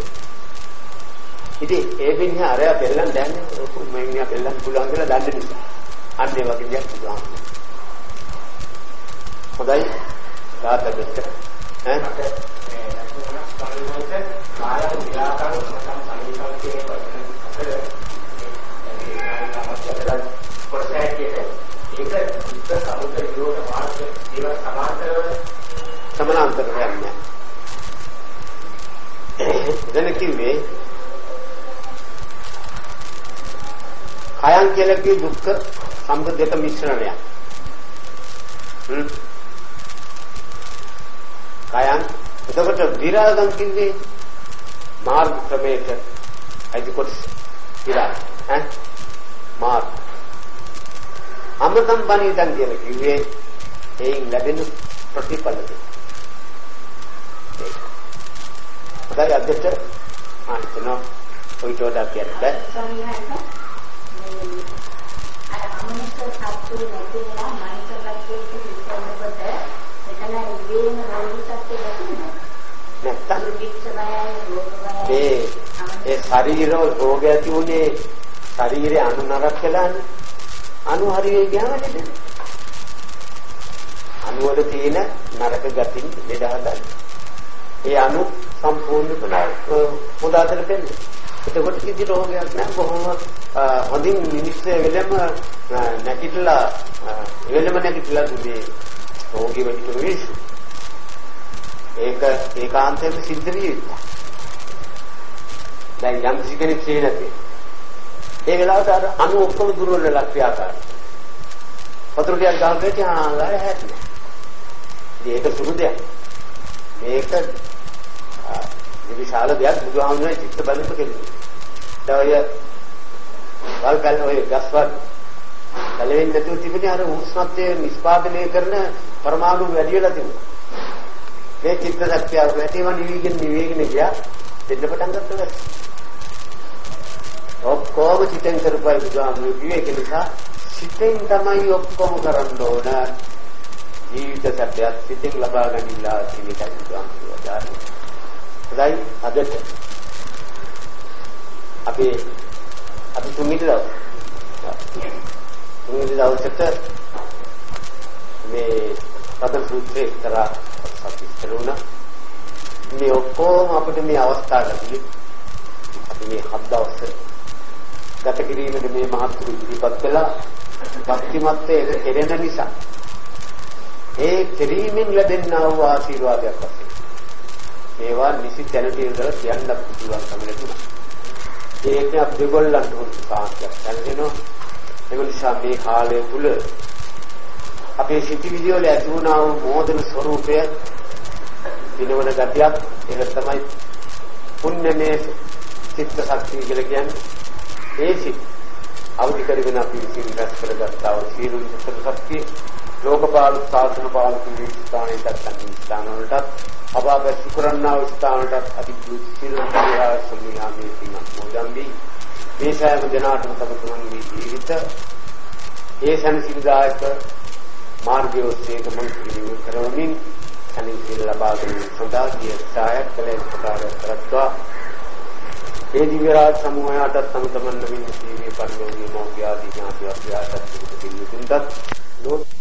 ඉතින් ඒ මිනිහා අරයා පෙල්ලන්න දැන්නේ මේ මිනිහා පෙල්ලන්න පුළුවන් කියලා දන්නේ නිසා. අන්න ඒ වගේ දෙයක් පුළුවන්. හොඳයි. රාතකෙත් කාය විලාකම් සම්පූර්ණ කියන සමාන්තර යන්නේ. දැන් කිව්වේ කයන් කියලා කිය දුක්ඛ සමුදය දෙක මිශ්‍රණයක්. කයන් එතකොට විරාගම් කිව්වේ මාර්ග ක්‍රමයක අයිතිකොට විරාග මාර්ග අමතම් බණීතන් කියලා කිව්වේ එයින් ලැබෙන ප්‍රතිඵල දෙක. හොඳයි අධ්‍යක්ෂ ආන්තන ඔය තෝඩා කියන්නේ අර අමනික සත්තු නැතිලා මනිකපත්තේ ඉස්සෙන්නකොට එතන ඉවේම රෝගී සත්තු නැත්නම් ඒ ශරීර රෝග ඇති උනේ ශරීරය අනු නරක කළානේ අනු හරියේ ගියාම නේද අනු වල තියෙන නරක ගතින් බෙදා ගන්න. ඒ අනු සම්පූර්ණ පුදාතර දෙන්නේ. එතකොට කිසි රෝගයක් නැහැ. බොහොම හොඳින් මිනිස්සු වෙලම නැගිටලා මේ රෝගී වෙච්ච මිනිස්සු. ඒක ඒකාන්තයෙන් සිද්ධ විය යුතුයි. දැන් යම් කෙනෙක් කියනදී ඒ වෙලාවට අර අනු ඔක්කොම දුර්වල වෙලා ක්‍රියාකාරයි. වතුර ටිකක් ගහද්දී ආගාර හැදෙනවා. ඒක සුළු දෙයක්. මේක විශාල දෙයක් බුදුහාමුදුරේ චිත්ත බලපු කෙනෙක්. දැන් වල්කල් ඔය ගස්වත් කලෙන් නැතුව තිබුණේ අර උෂ්ණත්වයේ නිෂ්පාදනය කරන පරමාණු වැඩි වෙලා තිබුණා. මේ චිත්ත ශක්තිය වැඩිම නිවිගෙන ගියා දෙන්න පටන් ගත්තා. ඔක්කොම චිතෙන් කරපයි බුදුහාමුදුරේ කිව්වේ ඒක නිසා සිතෙන් තමයි ඔක්කොම කරන්න ඕන. ජීවිත සත්‍යයක් සිතෙන් ලබා ගන්නilla කියන එකයි බුදුහාමුදුරේ වදාළේ. හොඳයි අදට අපි තුන්වෙනි දවස් තුන්වෙනි දවසට මේ පදම් සූත්‍රයේ එක්තරා සත්‍යස්තර වුණා. මේ ඔක්කොම අපිට මේ අවස්ථාවකදී අපි මේ 7 දවස් ගත කිරීමේදී මේ මහත්තු ඉදිරිපත් කළා. භක්තිමත්යේ කෙරෙන නිසා ඒ කිරීමෙන් ලැබෙනා වූ ආශිර්වාදයක් වශයෙන් ඒවා නිසි තැනට ඉඳලා කියන්නත් පුළුවන්කම ලැබුණා. ඒක අපි දෙගොල්ලන්ට උත් සාක්ෂියක් දැනෙනවා. ඒ නිසා මේ කාලය තුල අපේ සිතිවිලි වල ඇති වුණා වූ මෝදන ස්වરૂපය දිනවන ගතියක් ඒක තමයි පුණ්‍යමේ චිත්ත ශක්තිය කියලා කියන්නේ. ඒ සිත් අවදි කරගෙන අපි සිල් රැස් කරගත්තා වූ සීල චිත්ත ශක්තිය ලෝකපාල සාසන පාලක ස්ථානයට ස්ථාන වලට අභාග සුකරන්නා වූ ස්ථානට අධිග්‍රහ සීල විහාර සම්මිලාමේ තින මොදම්බි මේ සෑම දිනාටම තම තමන්ගේ ජීවිත ඒ සම්සිද්ධායක මාර්ගයේ ඔස්සේ ගමන් කිරීම කරමින් සනිසිල් ලබා ගැනීම සඳහා දිය සායක කලේ ප්‍රකාර කරත්වා ඒ දිව්‍ය රාජ සමූහයට තම තමන් නමින් ජීවී පරිලෝකීය මෞර්ය ආදී ඥාති වර්ගයාට සිදු කිරීමෙන්ද